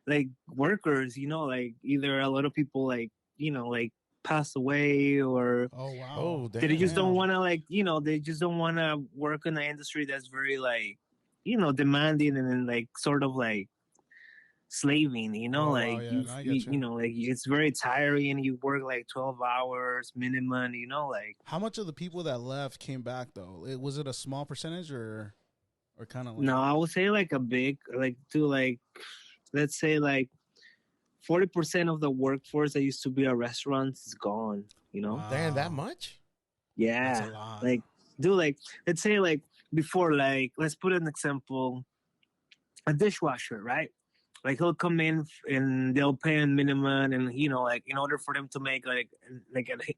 S1: like workers, you know, like either a lot of people like, you know, like pass away or they just don't want to, like, you know, they just don't want to work in an industry that's very like, you know, demanding and then like sort of like slaving, you know, you know, like it's very tiring. You work like 12 hours minimum, you know, like.
S3: How much of the people that left came back though? Was it a small percentage or kind of like?
S1: No, I would say like a big, like to like, let's say like 40% of the workforce that used to be at restaurants is gone, you know.
S3: Wow.
S2: Damn, that much?
S1: Yeah.
S3: That's a lot.
S1: Like, dude, like let's say like before, like let's put an example, a dishwasher, right? like he'll come in and they'll pay him minimum, and like in order for them to make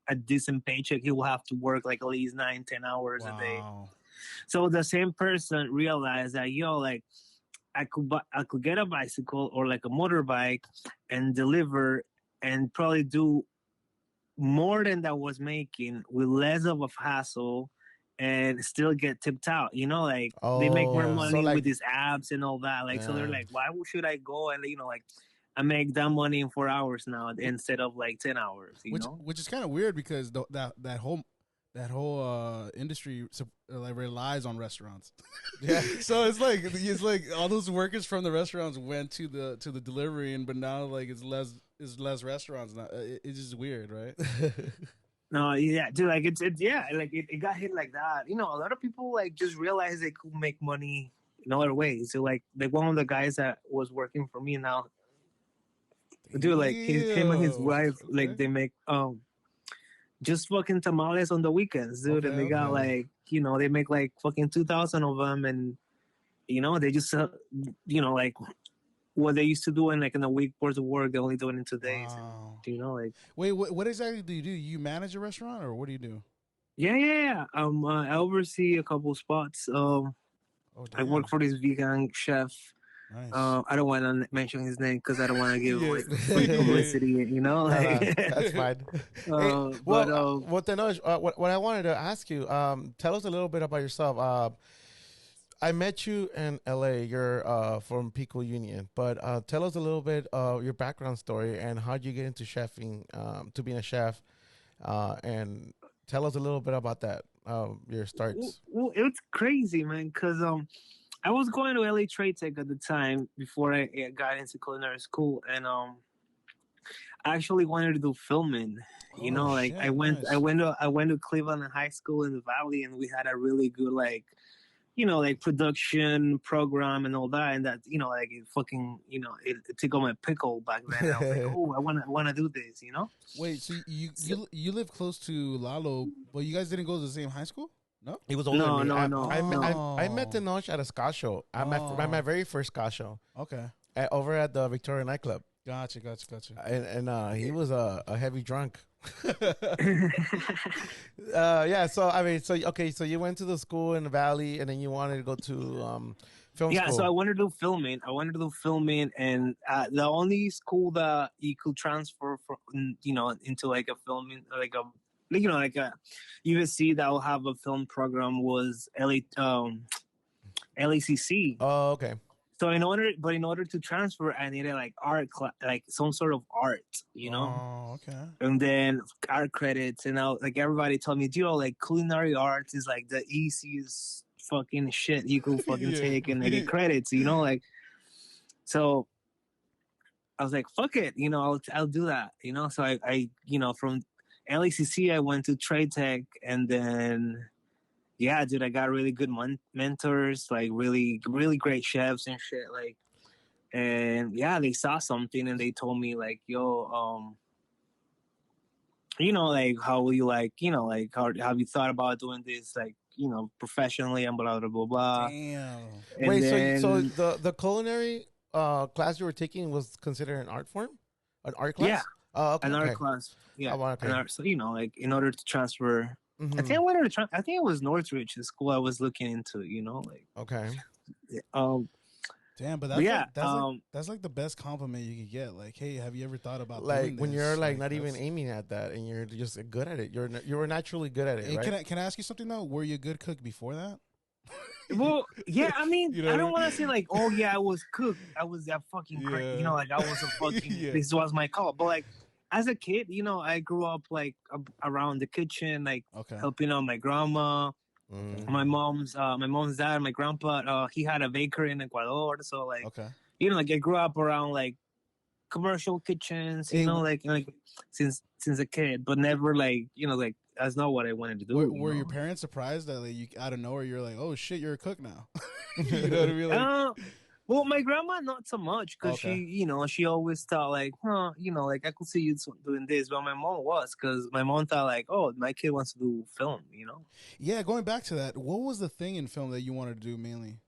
S1: a decent paycheck, he will have to work like at least 9-10 hours a day.
S3: Wow.
S1: So the same person realized that like I could get a bicycle or like a motorbike and deliver and probably do more than that was making with less of a hassle and still get tipped out. Like they make more
S2: Oh, so
S1: money
S2: like,
S1: with these apps and all that. Like, so they're
S2: yeah.
S1: like, why should I go and like I make that money in 4 hours now instead of like 10 hours.
S3: Which is kind of weird because that whole industry like relies on restaurants.
S2: Yeah.
S3: So it's like all those workers from the restaurants went to the delivery, but now like it's less restaurants now. It's just weird, right?
S1: No, yeah, dude, like it got hit like that. A lot of people like just realized they could make money in other ways. So like one of the guys that was working for me now, dude, like him and his
S3: Damn.
S1: wife, like
S3: Okay.
S1: they make just fucking tamales on the weekends, dude, and they got
S3: Okay.
S1: like they make like fucking 2,000 of them, and they just like what they used to do in like in a week worth of work, they only do it in 2 days.
S3: Wow.
S1: And, like
S3: Wait, what exactly do you do? You manage a restaurant, or what do you do?
S1: yeah. I oversee a couple spots.
S3: Oh,
S1: I work
S3: damn.
S1: for this vegan chef.
S3: Nice.
S1: I don't want to mention his name because I don't want to give
S3: Yeah.
S1: like free publicity.
S2: No,
S1: Like,
S2: that's fine. Hey,
S1: but
S2: Tenoch, what I wanted to ask you, tell us a little bit about yourself. I met you in LA. You're from Pico Union, but tell us a little bit of your background story and how did you get into chefing, to being a chef, and tell us a little bit about that, your starts.
S1: well, it's crazy, man. Because I was going to LA Trade Tech at the time before I got into culinary school, and I actually wanted to do filming.
S3: Oh
S1: Like
S3: shit. Nice.
S1: I went to Cleveland High School in the Valley, and we had a really good like like production program and all that, and that like it fucking it tickled my pickle back then. And I was like, oh, I wanna do this.
S3: Wait, so
S1: So,
S3: you live close to Lalo, but you guys didn't go to the same high school? No.
S2: He was older than
S1: no,
S2: me.
S1: no,
S2: I
S1: no,
S2: I, I,
S1: no.
S2: I met
S3: Oh.
S2: Tenoch at a ska show. My
S3: Oh.
S2: very first ska show
S3: Okay.
S2: over at the Victoria nightclub,
S3: Gotcha.
S2: and he was a heavy drunk. Yeah. So I mean, so okay, so you went to the school in the Valley, and then you wanted to go to film
S1: Yeah, so I
S2: school.
S1: wanted to do filming. And the only school that you could transfer from, into like a filming, like a USC that will have a film program was LACC.
S2: Oh, okay.
S1: So in order to transfer, I needed like like some sort of art.
S3: Oh, okay.
S1: And then art credits, and like everybody told me, dude, like culinary arts is like the easiest fucking shit you could fucking
S3: Yeah.
S1: take and like, get credits, like. So I was like, fuck it, I'll do that, So I from LACC I went to Trade Tech, and then yeah, dude, I got really good mentors, like really really great chefs and shit, like. And yeah, they saw something and they told me like, yo, like how will you like, like how have you thought about doing this like, professionally and blah blah blah blah.
S3: Damn.
S1: And
S2: Wait, so
S1: then
S2: the culinary class you were taking was considered an art form, an art
S1: yeah,
S2: class? Oh, okay,
S1: an art
S2: okay.
S1: class, yeah,
S2: Oh,
S1: an
S2: okay.
S1: art. So like in order to transfer, I
S2: Hmm.
S1: think I wanted to. I think it was Northridge, the school I was looking into. Like
S2: Okay.
S1: um,
S3: Damn, but
S1: but yeah,
S3: that's like the best compliment you could get. Like, hey, have you ever thought about doing
S2: Like when you're
S3: this?
S2: like not even
S3: that's-
S2: aiming at that, and you're just good at it. You were naturally good at it,
S3: Hey,
S2: right?
S3: can I ask you something though? Were you a good cook before that?
S1: well, yeah. I mean,
S3: You know
S1: I
S3: what I
S1: don't
S3: mean?
S1: want to say like, oh yeah, I was cooked. I was that fucking great.
S3: Yeah.
S1: Like I was a fucking.
S3: Yeah.
S1: This was my call. But like as a kid, I grew up like around the kitchen, like
S3: Okay.
S1: helping out my grandma.
S2: Mm.
S1: My mom's dad, my grandpa, he had a bakery in Ecuador, so like
S3: Okay.
S1: like I grew up around like commercial kitchens,
S3: Hey,
S1: like since a kid, but never like like that's not what I wanted to do.
S3: were your parents surprised that like you out of nowhere you're like, oh shit, you're a cook now? You know what I mean? Like,
S1: Well, my grandma not so much because
S3: Okay.
S1: she always thought like, like I could see you doing this, but my mom was because my mom thought like, oh, my kid wants to do film.
S3: yeah. Going back to that, what was the thing in film that you wanted to do mainly?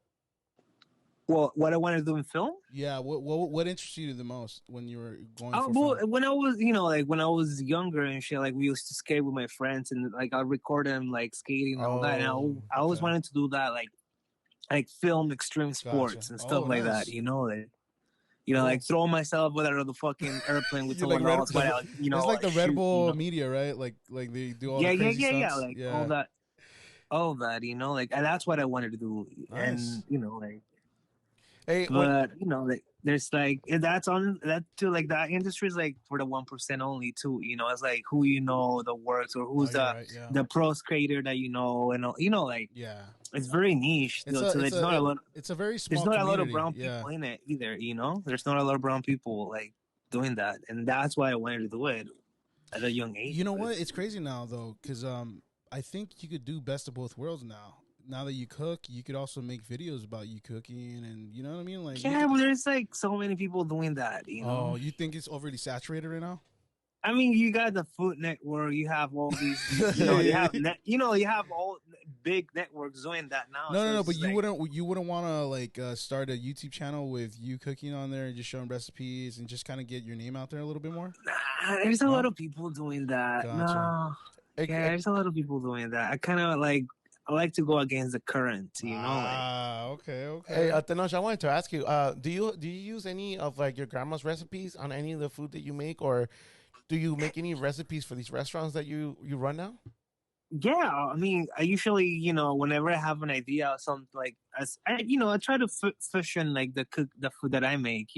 S1: Well, what I wanted to do in film.
S3: Yeah, what interested you the most when you were going
S1: Oh,
S3: for film?
S1: well, when I was, like when I was younger and shit, like we used to skate with my friends, and like I record them like skating and all that. And
S2: Oh,
S1: I always
S3: Okay.
S1: wanted to do that, like film extreme
S3: Gotcha.
S1: sports and stuff
S3: Oh,
S1: like that.
S3: nice.
S1: Like
S3: Cool.
S1: throw myself whether the fucking airplane with
S3: You like
S1: someone else, but
S3: it's like the Red
S1: shoot,
S3: Bull media, right? Like they do all the crazy
S1: yeah,
S3: stunts.
S1: like
S3: Yeah.
S1: all that, like, and that's what I wanted to do, and
S3: Nice.
S1: like.
S2: hey, when
S1: But like there's like that's on that too. Like that industry is like for the 1% only too. It's like who the works or
S3: No,
S1: who's
S3: you're right. Yeah.
S1: the pro skater that and like
S3: Yeah.
S1: it's very niche.
S3: It's
S1: So there's not a lot.
S3: it's a very
S1: There's
S3: small
S1: not a lot of
S3: community.
S1: brown
S3: Yeah.
S1: people in it either. There's not a lot of brown people like doing that, and that's why I wanted to do it at a young age.
S3: You know what? It's crazy now though, because I think you could do best of both worlds now. Now that you cook, you could also make videos about you cooking, and you know what I mean. Like,
S1: Yeah, well, there's like so many people doing that.
S3: oh, you think it's overly saturated right now?
S1: I mean, you got the Food Network. You have all these. You have you have all big networks doing that now.
S3: No,
S1: So
S3: no, no.
S1: it's
S3: But
S1: just like,
S3: you wouldn't want to like start a YouTube channel with you cooking on there and just showing recipes and just kind of get your name out there a little bit more.
S1: nah, there's a
S3: No?
S1: lot of people doing that.
S3: Gotcha.
S1: No,
S2: hey,
S1: yeah, there's a lot of people doing that. I kind of like. I like to go against the current.
S3: Ah, okay, okay.
S2: hey, Tenosh, I wanted to ask you, do you use any of like your grandma's recipes on any of the food that you make, or do you make any recipes for these restaurants that you run now?
S1: Yeah, I mean, I usually, whenever I have an idea or something like, I try to fusion like the food that I make.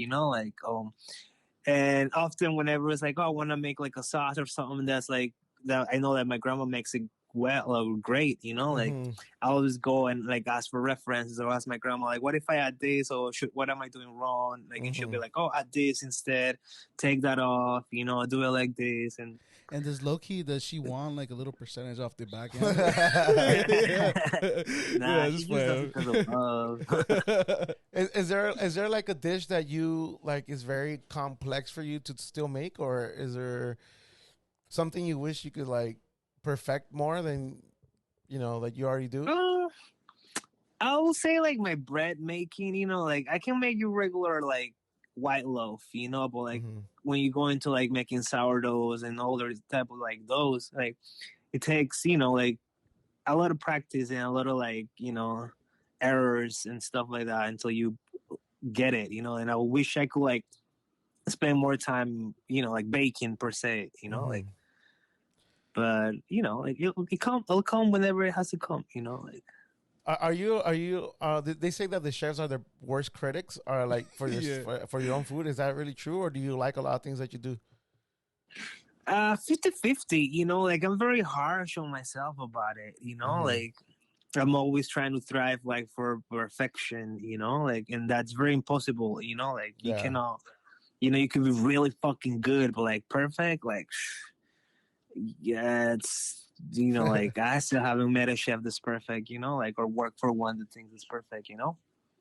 S1: And often whenever it's like, oh, I want to make like a sauce or something that's like that I know that my grandma makes it well or great, like
S2: Mm-hmm.
S1: I always go and like ask for references or ask my grandma like, what if I add this or what am I doing wrong? Like, and she'll
S2: Mm-hmm.
S1: be like, oh, add this instead, take that off, do it like this, and
S3: And does she want like a little percentage off the back end?
S1: nah,
S3: Yeah,
S1: she
S3: just
S1: just does
S3: playing.
S1: it because of love.
S2: Is there like a dish that you like is very complex for you to still make, or is there something you wish you could like perfect more than like you already do?
S1: uh, I will say like my bread making, like I can make you regular like white loaf, but like
S2: Mm-hmm.
S1: when you go into like making sourdoughs and all those type of like those, like it takes, like a lot of practice and a lot of like, errors and stuff like that until you get it, and I wish I could like spend more time, like baking per se,
S2: Mm-hmm.
S1: like but like it'll come whenever it has to come, like
S2: They say that the chefs are the worst critics, or like
S3: Yeah.
S2: for your own food. Is that really true, or do you like a lot of things that you do?
S1: 50-50, like I'm very harsh on myself about it,
S2: Mm-hmm.
S1: like I'm always trying to thrive like for perfection, like and that's very impossible, like you
S2: Yeah.
S1: cannot, you can be really fucking good, but like perfect, like yeah, it's like I still haven't met a chef that's perfect, like or work for one that thinks it's perfect,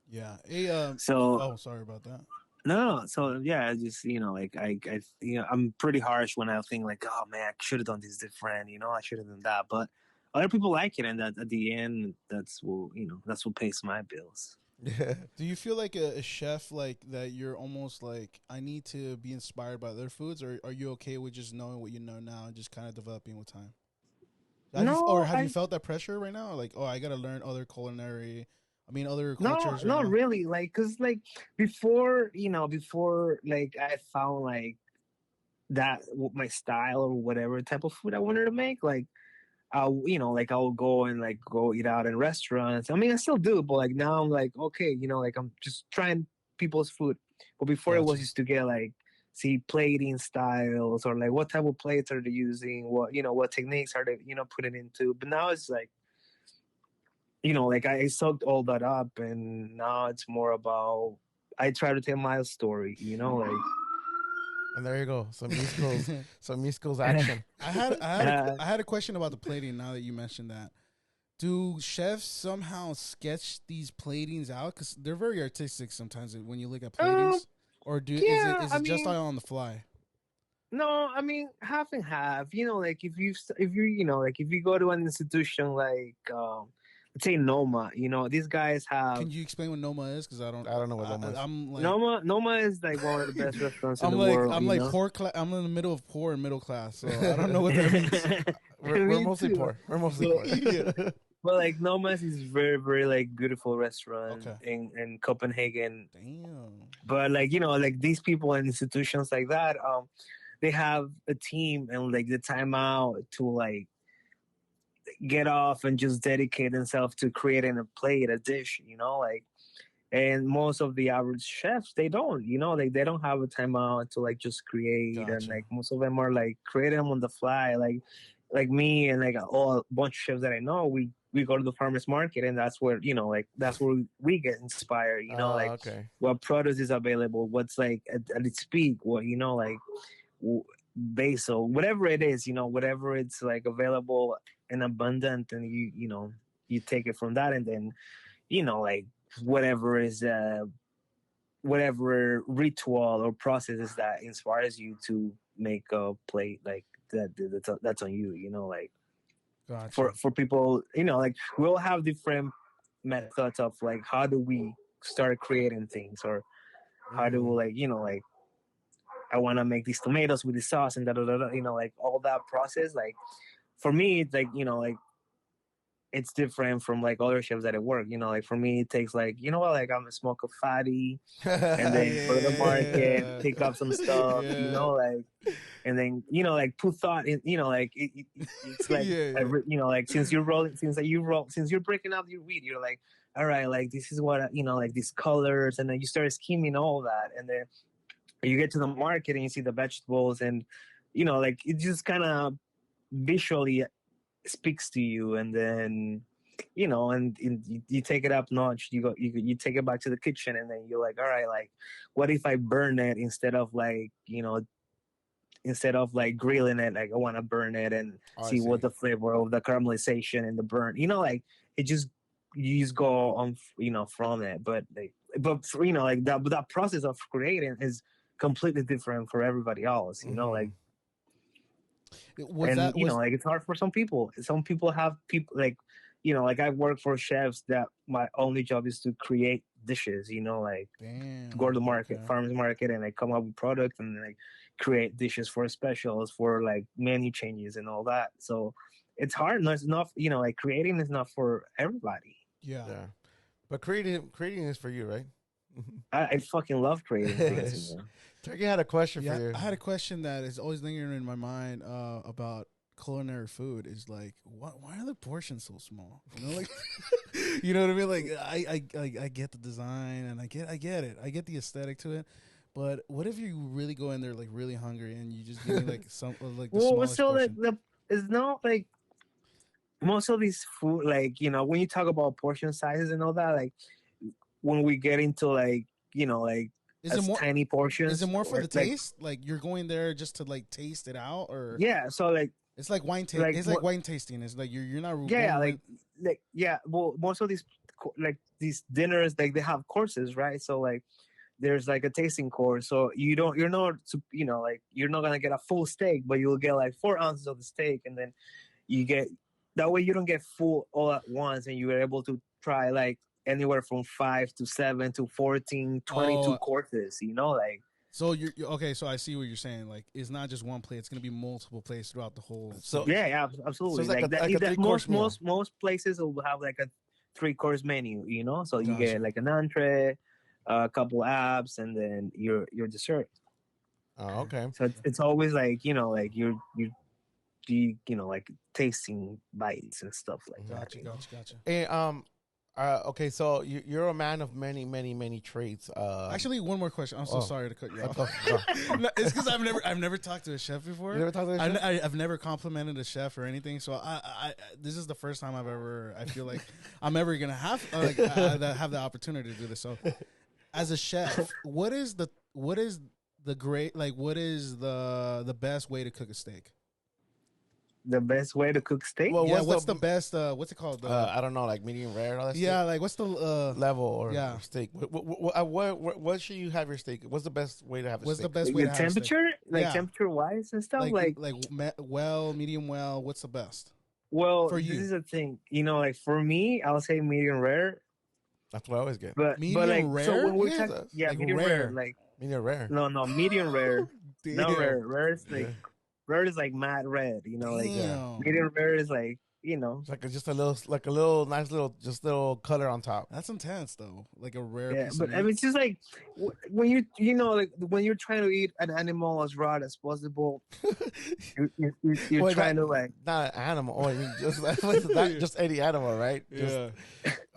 S3: Yeah. Hey,
S1: so
S3: oh, sorry about that.
S1: no, so yeah, I just like I'm pretty harsh when I think like, oh man, I should have done this different, I should have done that, but other people like it, and that at the end, that's what pays my bills.
S2: Yeah.
S3: Do you feel like a chef like that? You're almost like I need to be inspired by their foods, or are you okay with just knowing what you know now and just kind of developing with time?
S1: No,
S3: Have you felt that pressure right now? Like, oh, I gotta learn other other
S1: no,
S3: cultures right
S1: not
S3: now.
S1: really, like, cause like before like I found like that my style or whatever type of food I wanted to make, like like I'll go and like go eat out in restaurants. I mean, I still do, but like now I'm like, okay, like I'm just trying people's food. But before it was
S3: Gotcha.
S1: used to get like see plating styles or like what type of plates are they using, what techniques are they, putting into. But now it's like, like I soaked all that up, and now it's more about I try to tell my story, like
S2: And there you go. Some East Coast action.
S3: I had a question about the plating. Now that you mentioned that, do chefs somehow sketch these platings out? Because they're very artistic sometimes when you look at
S1: um,
S3: platings. Or
S1: yeah,
S3: is
S1: I
S3: it just
S1: mean,
S3: all on the fly?
S1: no, I mean half and half. Like if you like if you go to an institution like say Noma. You know, these guys have
S3: Can you explain what Noma is? Because
S2: I don't know what Noma is.
S3: I'm like
S1: Noma is like one of the best restaurants in the world.
S3: I'm
S1: you
S3: like
S1: know?
S3: poor. I'm in the middle of poor and middle class, so I don't know what that means.
S2: We're
S1: Me
S2: mostly
S1: too.
S2: poor. We're mostly
S1: But,
S2: poor.
S3: Yeah.
S1: but like Noma's is very, very like beautiful restaurant
S3: Okay.
S1: in Copenhagen.
S3: Damn.
S1: But like, you know, like these people and institutions like that, they have a team and like the time out to like get off and just dedicate themselves to creating a plate, a dish, you know, like. And most of the average chefs, they don't, you know, like they don't have a time out to like just create, and
S3: Gotcha.
S1: like most of them are like creating them on the fly, like me and like a bunch of chefs that I know. We go to the farmers market, and that's where, you know, like that's where we get inspired, you know, like
S2: Okay.
S1: what produce is available, what's like at its peak, what, you know, like basil, whatever it is, you know, whatever it's like available and abundant, and you know, you take it from that, and then, you know, like whatever is whatever ritual or processes that inspires you to make a plate like that's on you, you know, like
S3: Gotcha.
S1: for people, you know, like we'll have different methods of like how do we start creating things, or how do we, like, you know, like I want to make these tomatoes with the sauce and da da da, you know, like all that process. Like for me, it's like, you know, like it's different from like other chefs that I work. You know, like for me, it takes like, you know what, like I'm gonna smoke a fatty, and then go to the market,
S3: Yeah.
S1: pick up some stuff. You
S3: Yeah.
S1: know, like, and then, you know, like put thought in. You know, like it's like
S3: Yeah, yeah.
S1: you know, like since you're rolling, since you're breaking out your wheat, you're like, all right, like this is what you know, like these colors, and then you start scheming all that, and then you get to the market and you see the vegetables, and you know, like it just kind of visually speaks to you, and then, you know, and you take it up notch. You take it back to the kitchen, and then you're like, all right, like what if I burn it instead of like, you know, instead of like grilling it, like I want to burn it and
S2: Oh, I
S1: see
S2: see.
S1: what the flavor of the caramelization and the burn, you know, like it just, you just go on, you know, from it. But like, but for, you know, like that process of creating is completely different for everybody else, you know, like.
S3: Was
S1: And
S3: that
S1: you know,
S3: was
S1: like it's hard for some people. Some people have people like, you know, like I work for chefs that my only job is to create dishes, you know, like go to
S3: damn.
S1: the market,
S3: Okay.
S1: farmers market, and like come up with products, and like create dishes for specials, for like menu changes and all that. So it's hard. No, it's not, you know, like creating is not for everybody.
S3: Yeah.
S2: Yeah, but creating is for you, right?
S1: I fucking love creating things, you know.
S2: Turkey had a question for
S3: Yeah,
S2: you.
S3: I had a question that is always lingering in my mind about culinary food. Is like, why are the portions so small? You know, like, you know what I mean? Like, I get the design, and I get it. I get the aesthetic to it. But what if you really go in there like really hungry, and you just give me like some like the
S1: Well,
S3: smallest
S1: so like
S3: portion?
S1: it's not like most of these food, like, you know, when you talk about portion sizes and all that, like when we get into like, you know, like
S3: Is it
S1: as
S3: more?
S1: tiny
S3: Is it
S1: portions,
S3: more for
S1: or
S3: the
S1: like,
S3: taste? Like you're going there just to like taste it out, or
S1: yeah, so like
S3: it's like wine taste.
S1: like
S3: It's like wine tasting. It's like you're not
S1: yeah,
S3: going
S1: like yeah, well, most of these like these dinners, like they have courses, right? So like there's like a tasting course, so you're not, you know, like you're not gonna get a full steak, but you'll get like 4 ounces of the steak, and then you get, that way you don't get full all at once, and you're able to try like anywhere from 5 to 7 to 14, 22
S3: Oh,
S1: courses, you know, like.
S3: so you're okay. So I see what you're saying. Like, it's not just one plate. It's gonna be multiple plates throughout the whole
S2: So
S3: series.
S1: Yeah, yeah,
S2: so
S1: absolutely.
S2: it's like
S1: Like
S2: like a
S1: that
S2: 3-course meal.
S1: most places will have like a 3 course menu, you know. So you get
S3: Gotcha.
S1: like an entree, a couple apps, and then your dessert.
S2: Oh, okay.
S1: So it's always like, you know, like you know, like tasting bites and stuff like that.
S3: Gotcha.
S1: You know?
S3: Gotcha.
S2: And okay, so you're a man of many, many, many traits.
S3: Actually, one more question. I'm so sorry to cut you off.
S2: Go.
S3: No, it's because I've never talked to a chef before.
S2: You never talked to a chef?
S3: I've never complimented a chef or anything. So I this is the first time I feel like I'm ever gonna have have the opportunity to do this. So, as a chef, what is the great, like, what is the best way to cook a steak?
S1: The best way to cook steak?
S2: Well,
S3: Yeah, what's the best? What's it called?
S2: I don't know, like medium rare and all that.
S3: Yeah,
S2: stuff?
S3: like what's the
S2: Level or
S3: yeah.
S2: steak. What should you have your steak? What's the best way to have a
S3: What's
S2: steak?
S3: the best way
S1: Your
S3: to have a steak?
S1: temperature, like
S3: Yeah.
S1: temperature wise and stuff,
S3: Well, medium well. What's the best?
S1: Well,
S3: For
S1: this
S3: you?
S1: is the thing. Like for me, I'll say medium rare.
S2: That's what I always get.
S1: But
S3: Medium
S1: like, so
S3: rare?
S1: when we're
S2: Yeah,
S1: talking, yeah,
S3: Like
S1: medium rare.
S3: rare?
S1: Like,
S2: medium rare.
S1: no, medium rare. No
S3: Damn.
S1: rare. Rare is like
S2: Yeah,
S1: rare is like matte red. Like
S2: yeah.
S3: Damn.
S1: medium rare is like
S2: It's like just a little, like a little nice little, just little color on top.
S3: That's intense, though. Like a rare
S1: yeah.
S3: piece of
S1: But I
S3: meat.
S1: mean, it's just like when like when you're trying to eat an animal as raw as possible, you're
S2: Wait,
S1: trying to like.
S2: not an animal. Oh, I mean, just not just any animal, right?
S3: Yeah.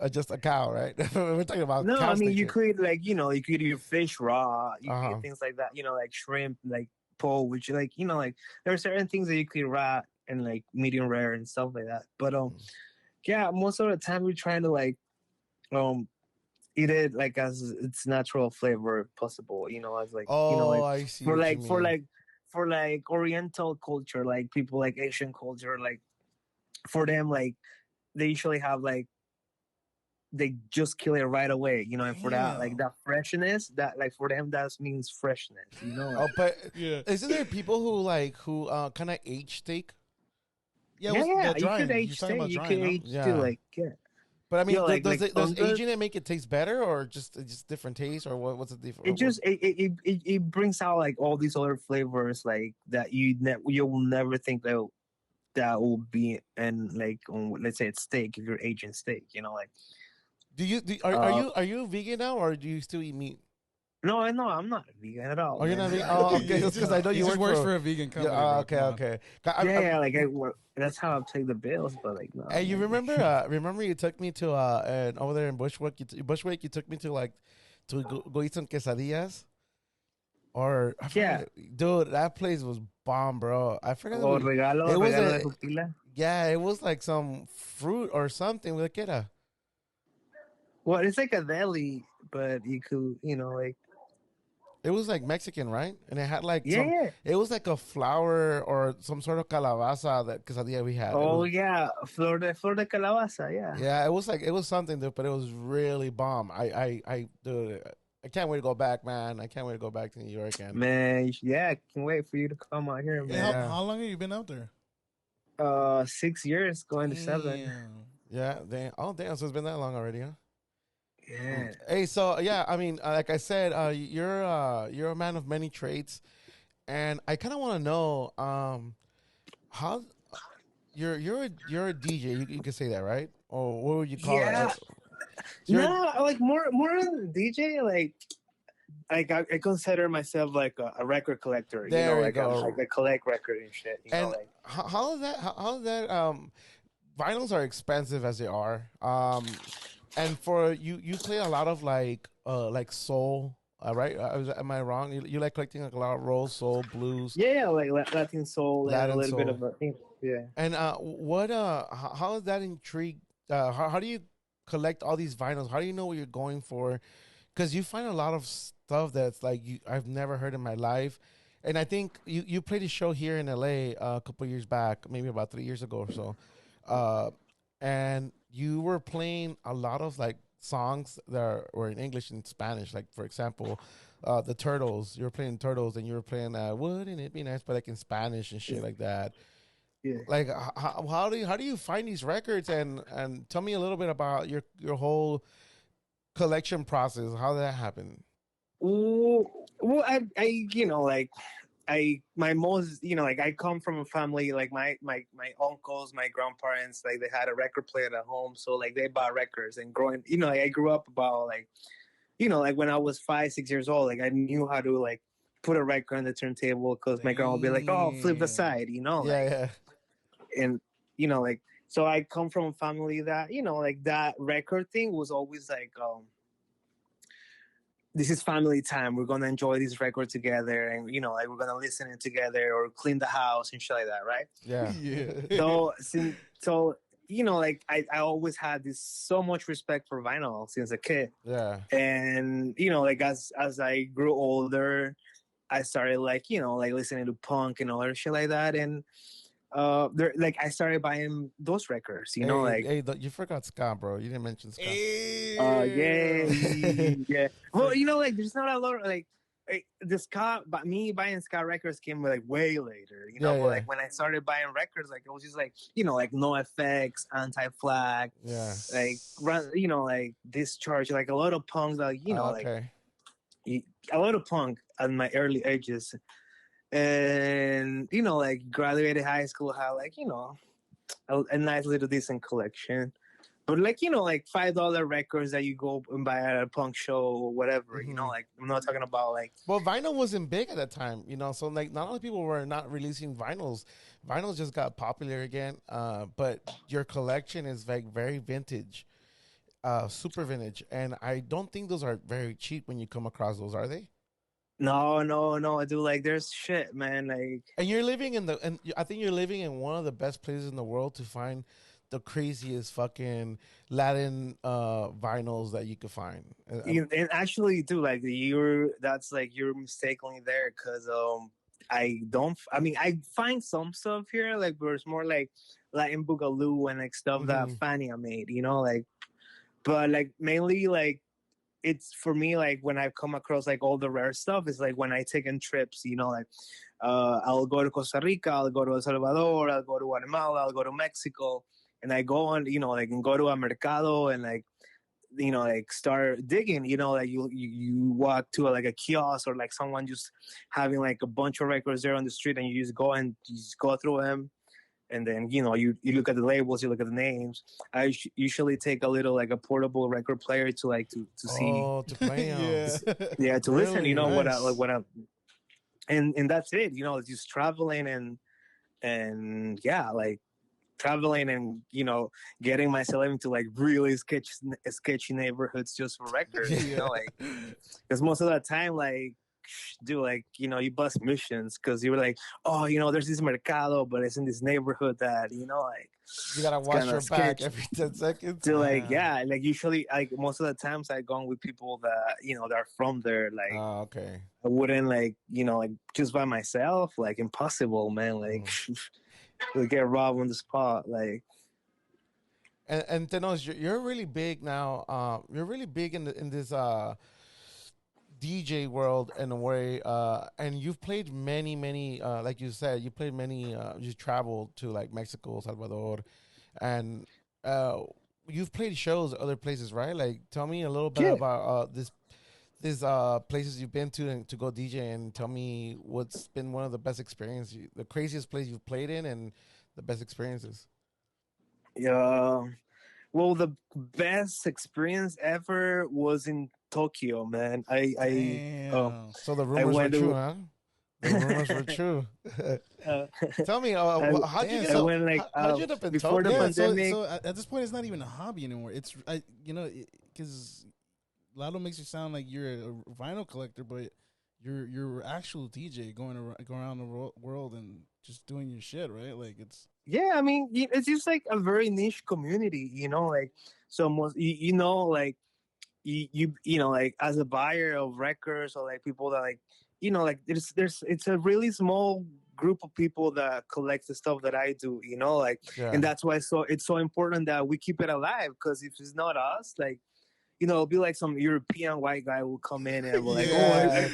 S2: Just a cow, right? We're talking about
S1: No, I
S2: cow
S1: mean you
S2: station.
S1: could eat like you could eat your fish raw. You could
S2: Uh-huh.
S1: eat things like that. Like shrimp, like which like like there are certain things that you could eat raw and like medium rare and stuff like that. But yeah, most of the time we're trying to like eat it like as its natural flavor possible. As like
S2: Oh,
S1: like
S2: I see
S1: for
S2: what you
S1: like for
S2: mean.
S1: like for like Oriental culture, like people like Asian culture, like for them like they usually have like they just kill it right away, and for that like
S3: Damn.
S1: that freshness, that like for them that means freshness, like,
S2: Oh, but
S3: Yeah.
S2: isn't there people who kind of age steak?
S3: Yeah,
S1: yeah,
S3: the
S1: you could
S3: drying. You're
S1: age
S3: talking
S1: steak,
S3: about
S1: you
S3: drying,
S1: could
S3: no?
S1: age too,
S2: Yeah,
S1: like yeah,
S2: but I mean,
S1: like
S2: does
S1: fungus.
S2: aging it make it taste better, or just different taste, or what's the
S1: It
S2: difference?
S1: just it brings out like all these other flavors like that you will never think that will be and like let's say it's steak if you're aging steak, like uh
S2: Are you vegan now, or do you still eat meat?
S1: no, I know I'm not a vegan at all,
S2: Oh, you're
S1: man.
S2: not vegan. Oh, okay.
S3: He
S2: That's because I know you
S3: just
S2: work
S3: works
S2: for.
S3: for a vegan
S2: Yeah.
S3: company, bro.
S2: Okay.
S3: Come on.
S2: Okay.
S1: Yeah, like I work. That's how I pay the bills, but like no,
S2: Hey, you
S1: man.
S2: remember? Remember you took me to and over there in Bushwick. Bushwick, you took me to like to go eat some quesadillas. Or I
S1: Yeah.
S2: forgot, dude, that place was bomb, bro. I forgot.
S1: O regalo,
S2: It was
S1: regalo de
S2: a
S1: frutilla.
S2: yeah, it was like some fruit or something. Like it.
S1: Well, it's like a deli, but you could, like,
S2: It was like Mexican, right? And it had like
S1: yeah,
S2: some.
S1: yeah.
S2: It was like a flower or some sort of calabaza that quesadilla we had. It
S1: Oh
S2: was
S1: yeah, flor de calabaza, yeah.
S2: yeah, it was something, dude, but it was really bomb. Dude, I can't wait to go back, man. I can't wait to go back to New York and
S1: Man, yeah, I can't wait for you to come out here,
S3: Hey,
S1: man.
S2: yeah,
S3: how long have you been out there?
S1: 6 years going to 7.
S3: Damn.
S2: yeah. Damn, so it's been that long already, huh?
S1: Yeah.
S2: Hey, so yeah, I mean, like I said, you're a man of many traits, and I kind of want to know, how you're a DJ. You can say that, right? Or what would you call it?
S1: Yeah.
S2: So you're
S1: No, like more than DJ, like I consider myself like a record collector,
S2: there you
S1: like
S2: go.
S1: I collect record and shit,
S2: And
S1: like
S2: how is that vinyls are expensive as they are. And for you play a lot of like soul, right? Am I wrong? You like collecting like a lot of roll, soul, blues,
S1: yeah, like Latin soul and a
S2: Latin
S1: little bit
S2: soul.
S1: of a yeah.
S2: And how is that intrigue? How do you collect all these vinyls? How do you know what you're going for? Because you find a lot of stuff that's like I've never heard in my life. And I think you played a show here in LA a couple years back, maybe about 3 years ago or so, and you were playing a lot of like songs that were in English and Spanish. Like for example, the Turtles. You were playing Turtles, and you were playing "Wouldn't It Be Nice," but like in Spanish and shit like that.
S1: Yeah.
S2: Like how do you find these records, and tell me a little bit about your whole collection process, how that happened.
S1: Well, I like my most like I come from a family like my uncles, my grandparents, like they had a record player at home, so like they bought records and growing, like I grew up about like like when I was 5, 6 years old, like I knew how to like put a record on the turntable because my grandma would be like, oh, flip the
S3: Damn.
S1: side,
S2: Yeah,
S1: like
S2: yeah.
S1: and like so I come from a family that like that record thing was always like this is family time. We're gonna enjoy this record together, and like we're gonna listen it together or clean the house and shit like that, right?
S2: Yeah.
S3: Yeah.
S1: So like I always had this so much respect for vinyl since a kid,
S2: Yeah.
S1: and like as I grew older, I started like like listening to punk and other shit like that, and there like I started buying those records, like
S2: You forgot ska, bro. You didn't mention ska.
S1: yeah,
S3: Damn.
S1: yeah. Well, like there's not a lot of, like the ska, but me buying ska records came like way later,
S2: Yeah,
S1: but
S2: yeah,
S1: like when I started buying records, like it was just like like No Effects, Anti Flag,
S2: yeah.
S1: like like Discharge, like a lot of punks, like like
S2: Okay.
S1: a lot of punk at my early ages, and like graduated high school, had like a nice little decent collection. But like like $5 records that you go and buy at a punk show or whatever,
S2: Mm-hmm.
S1: like I'm not talking about like
S2: Well, vinyl wasn't big at that time, so like not only people were not releasing vinyls, vinyls just got popular again. But your collection is like very vintage, super vintage, and I don't think those are very cheap when you come across those, are they?
S1: no, I do like there's shit, man. Like
S2: And you're living in and I think you're living in one of the best places in the world to find the craziest fucking Latin vinyls that you could find.
S1: and actually too, like that's like you're mistakenly there because I mean I find some stuff here like where it's more like Latin Boogaloo and like stuff that
S2: Mm-hmm.
S1: Fania made, like but like mainly like it's for me like when I've come across like all the rare stuff is like when I take in trips, like I'll go to Costa Rica, I'll go to El Salvador, I'll go to Guatemala, I'll go to Mexico, and I go on, like and go to a mercado and like like start digging, like you walk to like a kiosk or like someone just having like a bunch of records there on the street and you just go and you just go through them and then you look at the labels, you look at the names. I usually take a little like a portable record player to like to see,
S2: Oh, to play them.
S3: Yeah.
S1: yeah, to listen,
S2: Really?
S1: what I like
S3: Nice.
S1: what I and that's it, just traveling and yeah, like traveling and getting myself into like really sketchy neighborhoods just for records,
S3: Yeah.
S1: like because most of the time like do like you bust missions because you were like, oh, there's this mercado but it's in this neighborhood that like
S2: You gotta
S1: it's
S2: watch
S1: kind
S2: your
S1: of
S2: back
S1: sketch.
S2: every 10 seconds.
S1: So like
S3: Yeah.
S1: yeah, like usually like most of the times I go with people that that are from there, like
S2: Oh, okay.
S1: I wouldn't like like just by myself, like impossible, man, like
S2: Mm.
S1: you'll get robbed on the spot, like
S2: And Tenoch, you're really big now. You're really big in this DJ world in a way. And you've played many like you said, you played many. You traveled to like Mexico, Salvador, and uh, you've played shows other places, right? Like, tell me a little bit
S1: yeah.
S2: about these places you've been to and to go DJ, and tell me what's been one of the best experiences, the craziest place you've played in, and the best experiences.
S1: Yeah. Well, the best experience ever was in Tokyo, man.
S3: Damn.
S2: So the
S1: I
S2: rumors were
S1: went
S2: true,
S1: to
S2: huh? The rumors were true.
S1: uh,
S2: Tell me,
S1: I
S2: how'd you
S3: Damn.
S2: get
S1: I
S2: up?
S3: So
S1: went like
S2: How'd you end up in
S1: before the
S3: yeah.
S2: Tokyo?
S1: pandemic.
S3: So at this point, it's not even a hobby anymore. It's because Lalo makes you sound like you're a vinyl collector, but you're actual DJ going around the world and just doing your shit, right? Like it's
S1: Yeah, I mean, it's just like a very niche community, like so most like like as a buyer of records or like people that like like there's it's a really small group of people that collect the stuff that I do, like
S2: Yeah.
S1: and that's why it's so important that we keep it alive because if it's not us, like it'll be like some European white guy will come in and will like, oh,
S3: yeah,
S2: Yeah,
S3: yeah,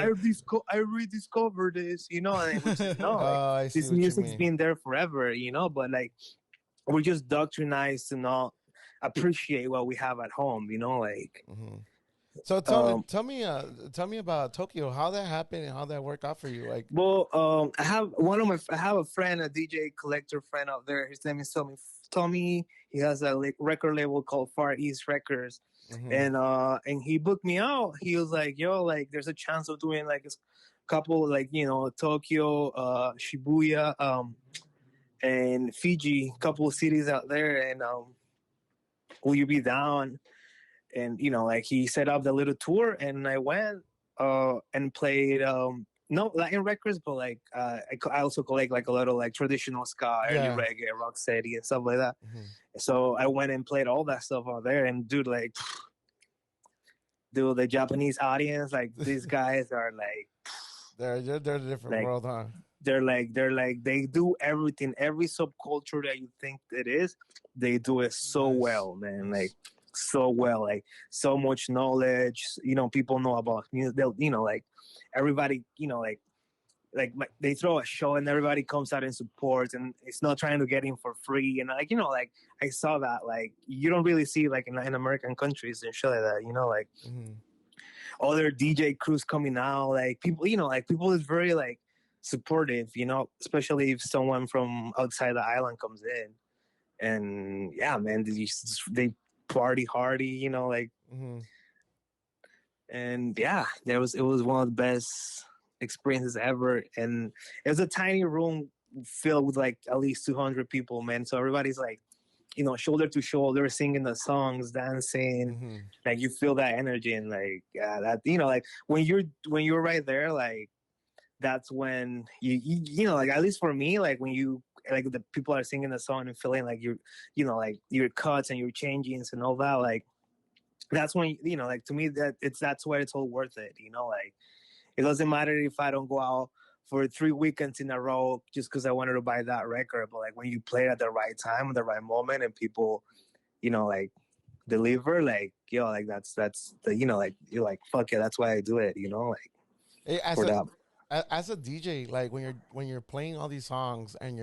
S2: exactly.
S1: I rediscovered this, and which is no, like
S2: Oh, I see
S1: this
S2: what you
S1: music's
S2: mean.
S1: been there forever, but like we're just doctrinized to not appreciate what we have at home, like
S2: Hmm. So
S1: um
S2: tell me about Tokyo. How that happened and how that worked out for you. Like,
S1: well I have a friend, a DJ collector friend out there. His name is Tommy. He has a record label called Far East Records,
S2: hmm
S1: and he booked me out. He was like, yo, like there's a chance of doing like a couple like Tokyo, Shibuya, and Fiji, couple of cities out there, and will you be down? And like he set up the little tour and I went and played no Latin records, but like I also collect like a little like traditional ska, early
S2: yeah.
S1: reggae, rock steady and stuff like that.
S2: Hmm.
S1: So I went and played all that stuff out there, and dude, the Japanese audience, like these guys are
S2: They're a different
S1: like
S2: world, huh?
S1: they do everything, every subculture that you think it is, they do it so
S3: nice,
S1: well, man. Like
S3: nice.
S1: so well, like so much knowledge. People know about music. They'll, like everybody, they throw a show and everybody comes out and supports, and it's not trying to get in for free. And like I saw that, like you don't really see like in American countries and shit like that. Like other DJ crews coming out, like people, like people is very like supportive. Especially if someone from outside the island comes in. And yeah, man, they party hardy, like, and yeah, it was one of the best experiences ever. And it was a tiny room filled with like at least 200 people, man. So everybody's like, shoulder to shoulder, singing the songs, dancing. Like you feel that energy, and like, yeah, that, like when you're right there, like that's when like, at least for me, like when you, like the people are singing the song and feeling like like your cuts and your changings and all that, like that's when, like to me, that's why it's all worth it. Like it doesn't matter if I don't go out for 3 weekends in a row just because I wanted to buy that record, but like when you play it at the right time, at the right moment, and people, like deliver, like, like that's the, like you're like, fuck yeah, that's why I do it, like
S2: Hey,
S1: for that.
S2: as a DJ, like when you're playing all these songs and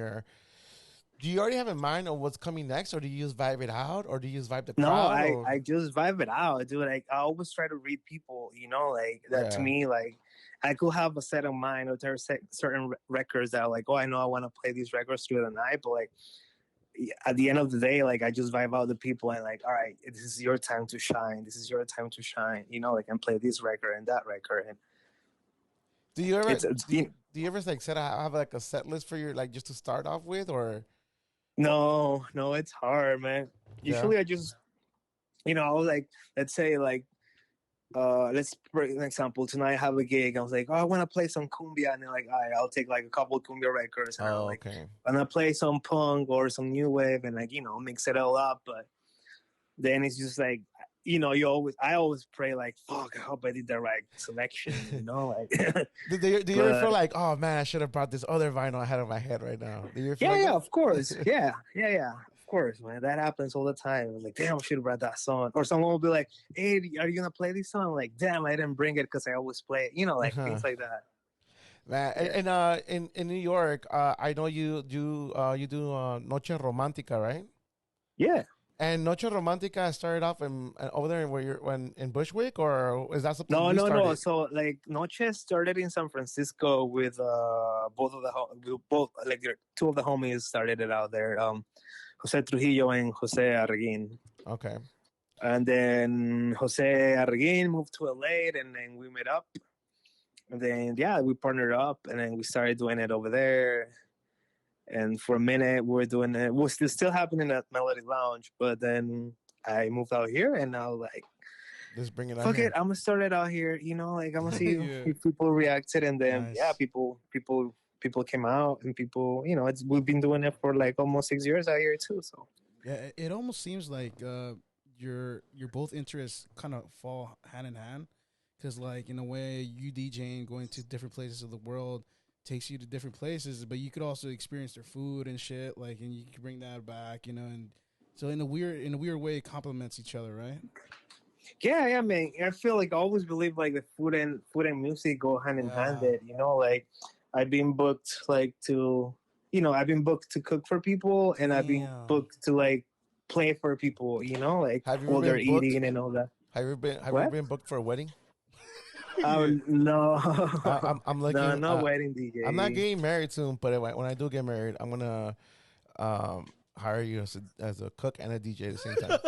S2: do you already have in mind of what's coming next, or do you just vibe it out, or do you just vibe the
S1: No,
S2: crowd?
S1: I just vibe it out, dude. Like I always try to read people, like that. To me, like I could have a set of mind, or there are certain records that are like, oh, I know I want to play these records through the night, but like at the end of the day, like I just vibe out the people and like, all right, this is your time to shine. This is your time to shine. Like and play this record and that record. And
S2: do you ever do you ever like have like a set list for your, like, just to start off with, or?
S1: No, it's hard, man. Usually I just, I was like, let's say like, let's for an example, tonight I have a gig. I was like, oh, I want to play some cumbia, and then like, all right, I'll take like a couple cumbia records, and I'm gonna play some punk or some new wave, and like, mix it all up. But then it's just like, I always pray like, fuck, I hope I did the right selection, like.
S2: Do you ever feel like, oh man, I should have brought this other vinyl I had in my head right now? Do you feel
S1: yeah, of course, yeah. Of course, man. That happens all the time. I was like, damn, I should have brought that song. Or someone will be like, hey, are you gonna play this song? I'm like, damn, I didn't bring it because I always play it. Like things like that.
S2: Man, yeah. And in New York, I know you do Noche Romantica, right?
S1: Yeah.
S2: And Noche Romantica started off over there where in Bushwick, or is that something?
S1: No. So like Noche started in San Francisco with both like two of the homies started it out there. Jose Trujillo and Jose Arguin.
S2: Okay.
S1: And then Jose Arguin moved to LA, and then we met up. And then we partnered up, and then we started doing it over there. And for a minute, we were doing it. It was still happening at Melody Lounge, but then I moved out here, and now like,
S2: just bring it.
S1: Fuck it, I'm gonna start it out here. Like I'm gonna see if people reacted, and then people came out, and people, we've been doing it for like almost 6 years out here too. So
S3: yeah, it almost seems like your both interests kind of fall hand in hand, because like in a way, you DJing, going to different places of the world takes you to different places, but you could also experience their food and shit, like, and you can bring that back, and so in a weird way, it complements each other, right?
S1: Yeah, man. I feel like I always believe like the food and music go hand in hand. Like I've been booked like to, I've been booked to cook for people, and I've been booked to like play for people. Like while they're eating and all that.
S2: Have you been booked for a wedding?
S1: No.
S2: I'm looking.
S1: No, not wedding DJ.
S2: I'm not getting married soon, but when I do get married, I'm gonna hire you as a cook and a DJ at the same time.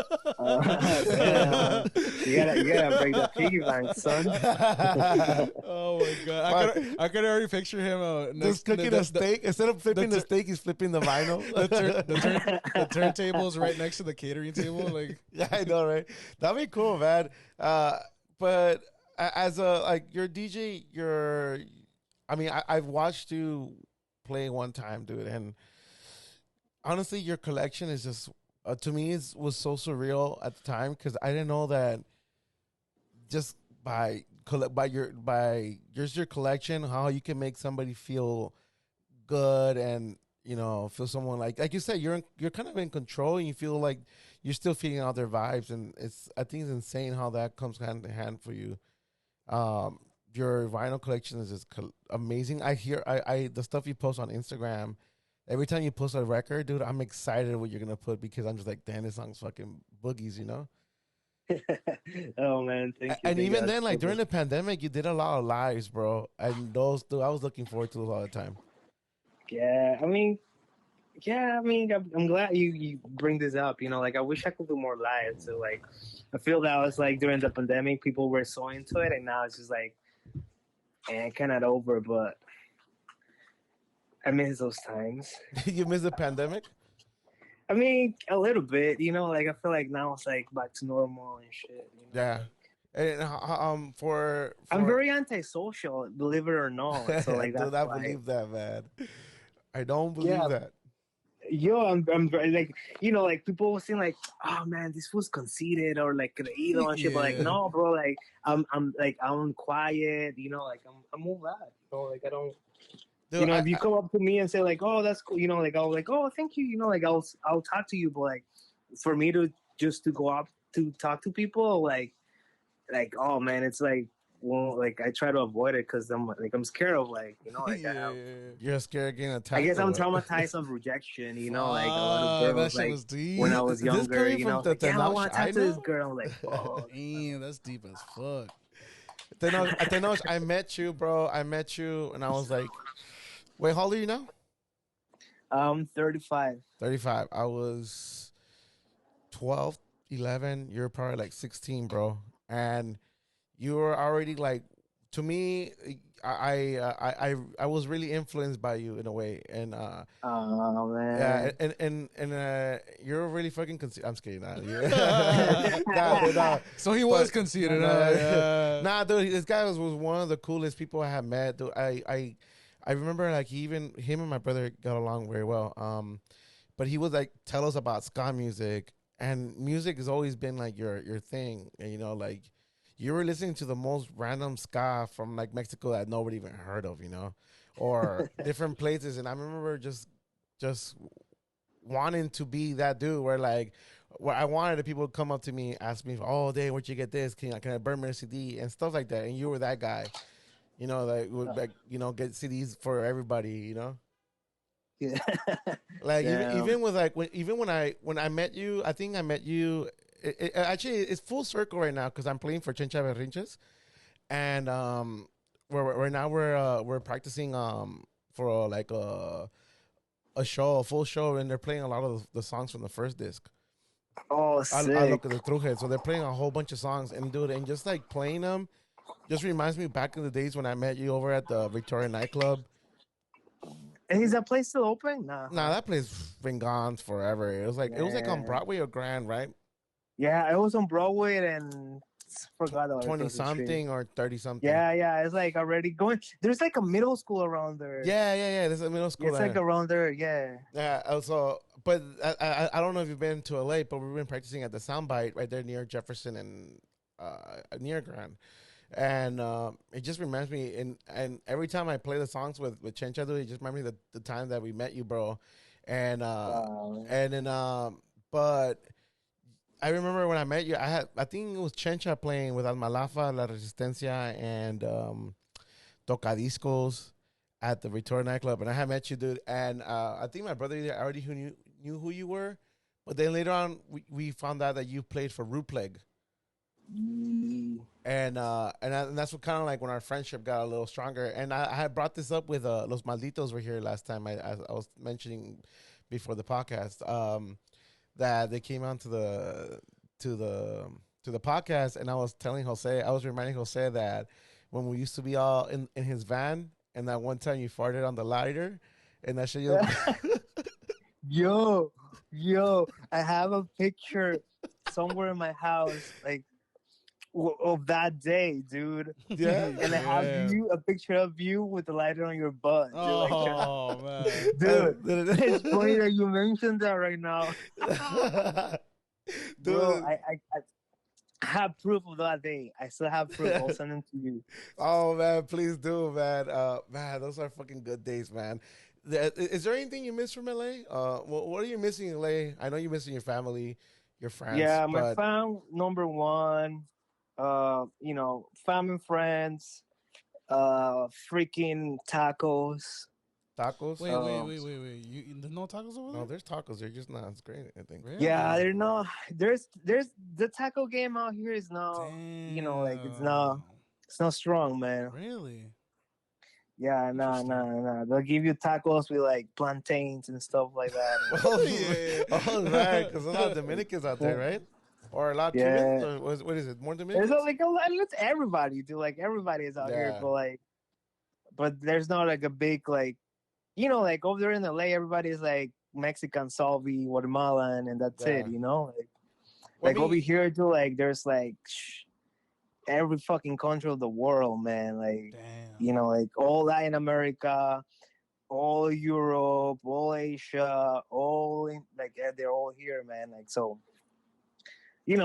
S1: You gotta break the piggy bank, son.
S3: Oh my god! I could already picture him
S2: just cooking a steak. Instead of flipping the steak, he's flipping the vinyl.
S3: The turntable's right next to the catering table. Like,
S2: yeah, I know, right? That'd be cool, man. But as your DJ, I've watched you play one time, dude, and honestly, your collection is just to me was so surreal at the time, because I didn't know that just by your collection, how you can make somebody feel good, and feel someone like you said, you're kind of in control, and you feel like you're still feeding out their vibes, and I think it's insane how that comes hand in hand for you. Um, your vinyl collection is just amazing. I the stuff you post on Instagram. Every time you post a record, dude, I'm excited what you're gonna put because I'm just like, damn, this song's fucking boogies, you know.
S1: Oh man,
S2: And
S1: thank you.
S2: even then, like during the pandemic, you did a lot of lives, bro. And those, dude, I was looking forward to those all the time.
S1: I'm glad you bring this up. You know, like I wish I could do more live. So like, I feel that was like during the pandemic, people were so into it, and now it's just like, kind of over. But I miss those times.
S2: You miss the pandemic?
S1: I mean, a little bit. You know, like I feel like now it's like back to normal and shit. You know,
S2: Yeah.
S1: like,
S2: And
S1: I'm very antisocial, believe it or not. So like
S2: dude,
S1: that's
S2: I
S1: why.
S2: believe that, man. I don't believe
S1: Yeah,
S2: that.
S1: yo, I'm very like, you know, like people will say like, oh man, this was conceited or like creído and shit, but like
S3: Yeah.
S1: no, bro, like I'm quiet, you know, like I'm all that, you know, like I don't, you
S2: Dude,
S1: know, if you come up to me and say like, oh, that's cool, you know, like I'll like, oh, thank you, you know, like I'll talk to you, but like for me to just to go up to talk to people, like oh man, it's like. Well, like I try to avoid it because I'm scared of like you know like
S3: Yeah.
S2: you're scared of getting
S1: I
S2: attacked
S1: guess
S2: or
S1: I'm
S2: what?
S1: traumatized of rejection, you know, like a lot of girls,
S3: That shit
S1: like
S3: was deep.
S1: when I was
S2: Is this
S1: younger,
S2: coming
S1: you know,
S2: from
S1: it's
S2: the
S1: like, damn, I
S2: Tenosh
S1: want to
S2: I
S1: talk to this
S2: know?
S1: girl. I'm like, fuck.
S3: Damn, that's deep as fuck.
S2: Tenosh, I met you, bro. I met you, and I was like, wait, how old are you now?
S1: 35.
S2: 35. I was 12, 11. You're probably like 16, bro. And you were already like, to me, I was really influenced by you in a way. And
S1: Oh
S2: yeah,
S1: man.
S2: and you're really fucking. I'm just kidding. Nah, nah, dude, nah.
S3: So he was
S2: But
S3: conceited.
S2: nah,
S3: Yeah.
S2: nah, dude, this guy was one of the coolest people I have met. Dude, I remember like him and my brother got along very well. But he would like tell us about ska music, and music has always been like your thing. And you know, like you were listening to the most random ska from like Mexico that nobody even heard of, you know, or different places. And I remember just wanting to be that dude where like where I wanted the people to come up to me, ask me, "Oh, Dave, where'd you get this? Can I burn me a CD?" and stuff like that. And you were that guy, you know, like would like get CDs for everybody, you know.
S1: Yeah.
S2: Like
S1: Damn.
S2: even with like even when I met you, I think I met you. Actually, it's full circle right now because I'm playing for Chencha Berrinches, and we're now we're practicing for like a show, a full show, and they're playing a lot of the songs from the first disc.
S1: Oh,
S2: I
S1: sick.
S2: look at the Throughhead, so they're playing a whole bunch of songs, and dude, and just like playing them, just reminds me back in the days when I met you over at the Victoria nightclub.
S1: And is that place still open? Nah,
S2: Nah,
S1: huh?
S2: that place been gone forever. It was like on
S1: Man.
S2: Broadway or Grand, right?
S1: Yeah, it was on Broadway and forgot the other
S2: 20
S1: across the street.
S2: something or 30 something.
S1: Yeah, it's like already going. There's like a middle school around there.
S2: Yeah. There's a middle
S1: Yeah,
S2: school
S1: it's like
S2: there.
S1: around there. Yeah.
S2: Yeah. Also, but I don't know if you've been to LA, but we've been practicing at the Soundbite right there near Jefferson and near Grand. And it just reminds me, and every time I play the songs with Chencha, dude, it just reminds me the time that we met you, bro. And
S1: Wow.
S2: and then but I remember when I met you, I think it was Chencha playing with Almalafa, La Resistencia, and Tocadiscos at the Return nightclub, and I had met you, dude. And I think my brother already who knew who you were, but then later on we found out that you played for Rupleg, and that's what kind of like when our friendship got a little stronger. And I had brought this up with Los Malditos were here last time. I was mentioning before the podcast that they came on to the podcast, and I was telling Jose, I was reminding Jose that when we used to be all in his van, and that one time you farted on the lighter, and that shit.
S1: Yo, I have a picture somewhere in my house, like of that day, dude.
S2: Yeah.
S1: And I have a picture of you with the lighter on your butt, dude.
S3: Oh man,
S1: Dude, it's funny that you mentioned that right now, bro.
S2: Dude.
S1: I have proof of that day. I still have proof. I'll send them to you.
S2: Oh man, please do, man. Man, those are fucking good days, man. Is there anything you miss from LA? What are you missing in LA? I know you're missing your family. your friends,
S1: Yeah, my
S2: but
S1: fam number one. Fam and friends. Freaking tacos.
S2: tacos.
S1: Um,
S3: There's no tacos over
S2: No,
S3: there?
S2: there's tacos. They're just not as great. I think.
S1: yeah,
S3: Really?
S1: they're not. There's the taco game out here is not. Like
S3: Damn.
S1: it's not strong, man.
S3: Really?
S1: Yeah, nah,
S3: Interesting.
S1: nah, nah. They'll give you tacos with like plantains and stuff like that.
S2: Oh,
S3: Yeah.
S2: oh, right. Because there's a lot of Dominicans out there, right? Or a lot of Cubans,
S1: Yeah,
S2: or what is it? More
S1: there's
S2: Dominicans?
S1: like a lot. It's everybody, dude. Like everybody is out here,
S2: Yeah,
S1: but there's not like a big like like over there in LA, everybody's like Mexican, Salvi, Guatemalan, and that's it.
S2: yeah. Well, I
S1: Like over
S2: mean,
S1: here, dude. Like there's like every fucking country of the world, man. Like
S3: Damn.
S1: like all Latin America, all Europe, all Asia, they're all here, man. Like so, you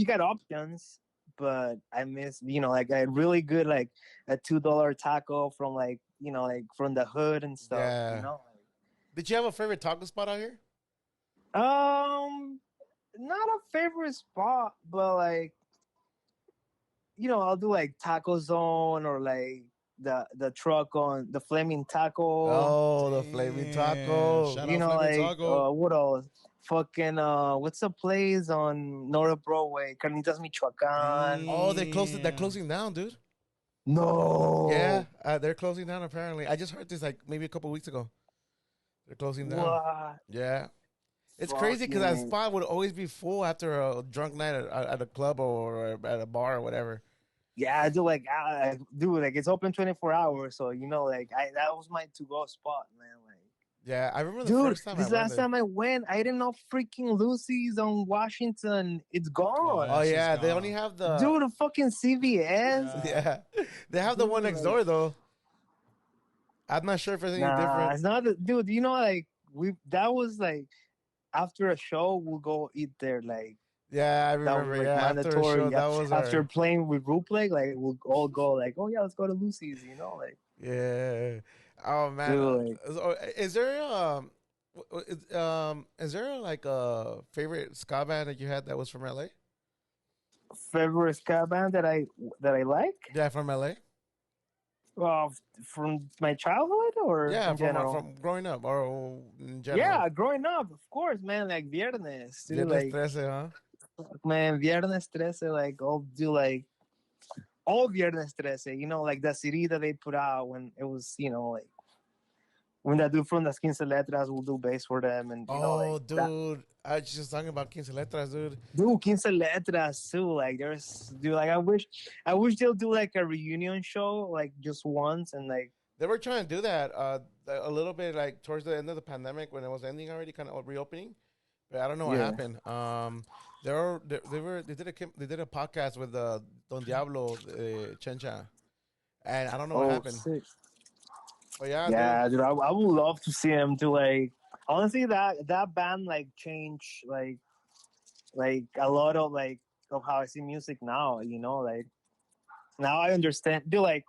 S1: got options, but I miss like a really good like a $2 taco from like from the hood and stuff.
S2: yeah. Did you have a favorite taco spot out here?
S1: Not a favorite spot, but like I'll do like Taco Zone or like the truck on the Flaming Taco.
S2: Oh, the flaming
S3: Damn.
S2: taco.
S3: Shout out Flaming Taco.
S1: What else? Fucking what's the place on North Broadway? Carnitas Michoacan.
S2: Oh, they closed it. They're
S3: Damn.
S2: closing down, dude. Yeah,
S1: No.
S2: they're closing down. Apparently, I just heard this like maybe a couple weeks ago. They're closing down.
S1: What?
S2: Yeah, it's crazy because that
S1: Fucking.
S2: spot would always be full after a drunk night at a club or at a bar or whatever.
S1: Yeah, I do like it's open 24 hours, so like that was my to go spot, man. Like,
S2: Yeah, I remember the
S1: dude,
S2: first time I
S1: this
S2: went
S1: last
S2: there.
S1: time I went, I didn't know freaking Lucy's on Washington. It's
S3: Oh,
S1: gone.
S2: Oh
S3: that shit's
S2: yeah, they only
S3: gone.
S2: have the
S1: Dude, the fucking CVS.
S3: Yeah.
S2: yeah, they have the one
S1: Dude,
S2: next
S1: like,
S2: door though. I'm not sure if it's any
S1: nah,
S2: different.
S1: it's not. Dude, like that was like after a show, we'll go eat there. Like
S2: Yeah, I
S1: that was
S2: remember.
S1: like
S2: Yeah, after a show,
S1: mandatory.
S2: that was
S1: After
S2: our
S1: playing with Ruplay, like we'll all go. Like, oh yeah, let's go to Lucy's. Like,
S2: yeah. Oh man,
S1: dude, like
S2: is there is there like a favorite ska band that you had that was from LA?
S1: favorite ska band that I like.
S2: Yeah, from LA.
S1: Well, from my childhood or
S2: Yeah,
S1: in general.
S2: from growing up or in general.
S1: Yeah, growing up, of course, man. Like Viernes, dude.
S2: Viernes
S1: Like
S2: 13, huh?
S1: man, Viernes 13. Like I'll do like all Viernes 13. Like the CD that they put out when it was, like when that dude from the Skins Letras will do bass for them, and like
S2: Oh,
S1: that.
S2: dude, I was just talking about Quince Letras, dude.
S1: Dude, Quince Letras too. Like dude. Like I wish they'll do like a reunion show, like just once, and like
S2: They were trying to do that a little bit like towards the end of the pandemic when it was ending already, kind of reopening. But I don't know what
S1: yeah.
S2: happened. They did a podcast with Don Diablo Chencha, and I don't know what
S1: Oh,
S2: happened.
S1: sick.
S2: But yeah, dude.
S1: Yeah, dude, I would love to see him do like honestly that band like changed like a lot of like of how I see music now. Like now I understand. Dude, like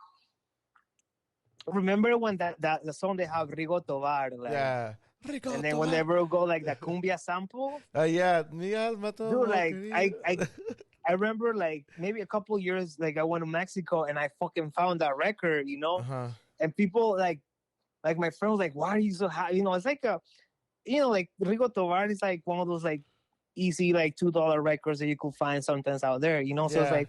S1: remember when that the song they have Rigo Tovar like
S2: Yeah.
S1: and then whenever it go like the cumbia sample,
S2: Yeah, mi alma
S1: dude, like
S2: querida.
S1: I remember like maybe a couple years like I went to Mexico and I fucking found that record,
S2: Uh-huh.
S1: and people like my friend was like, why are you so high? It's like like Rigo Tovar is like one of those like easy like $2 records that you could find sometimes out there, so it's
S2: Yeah.
S1: like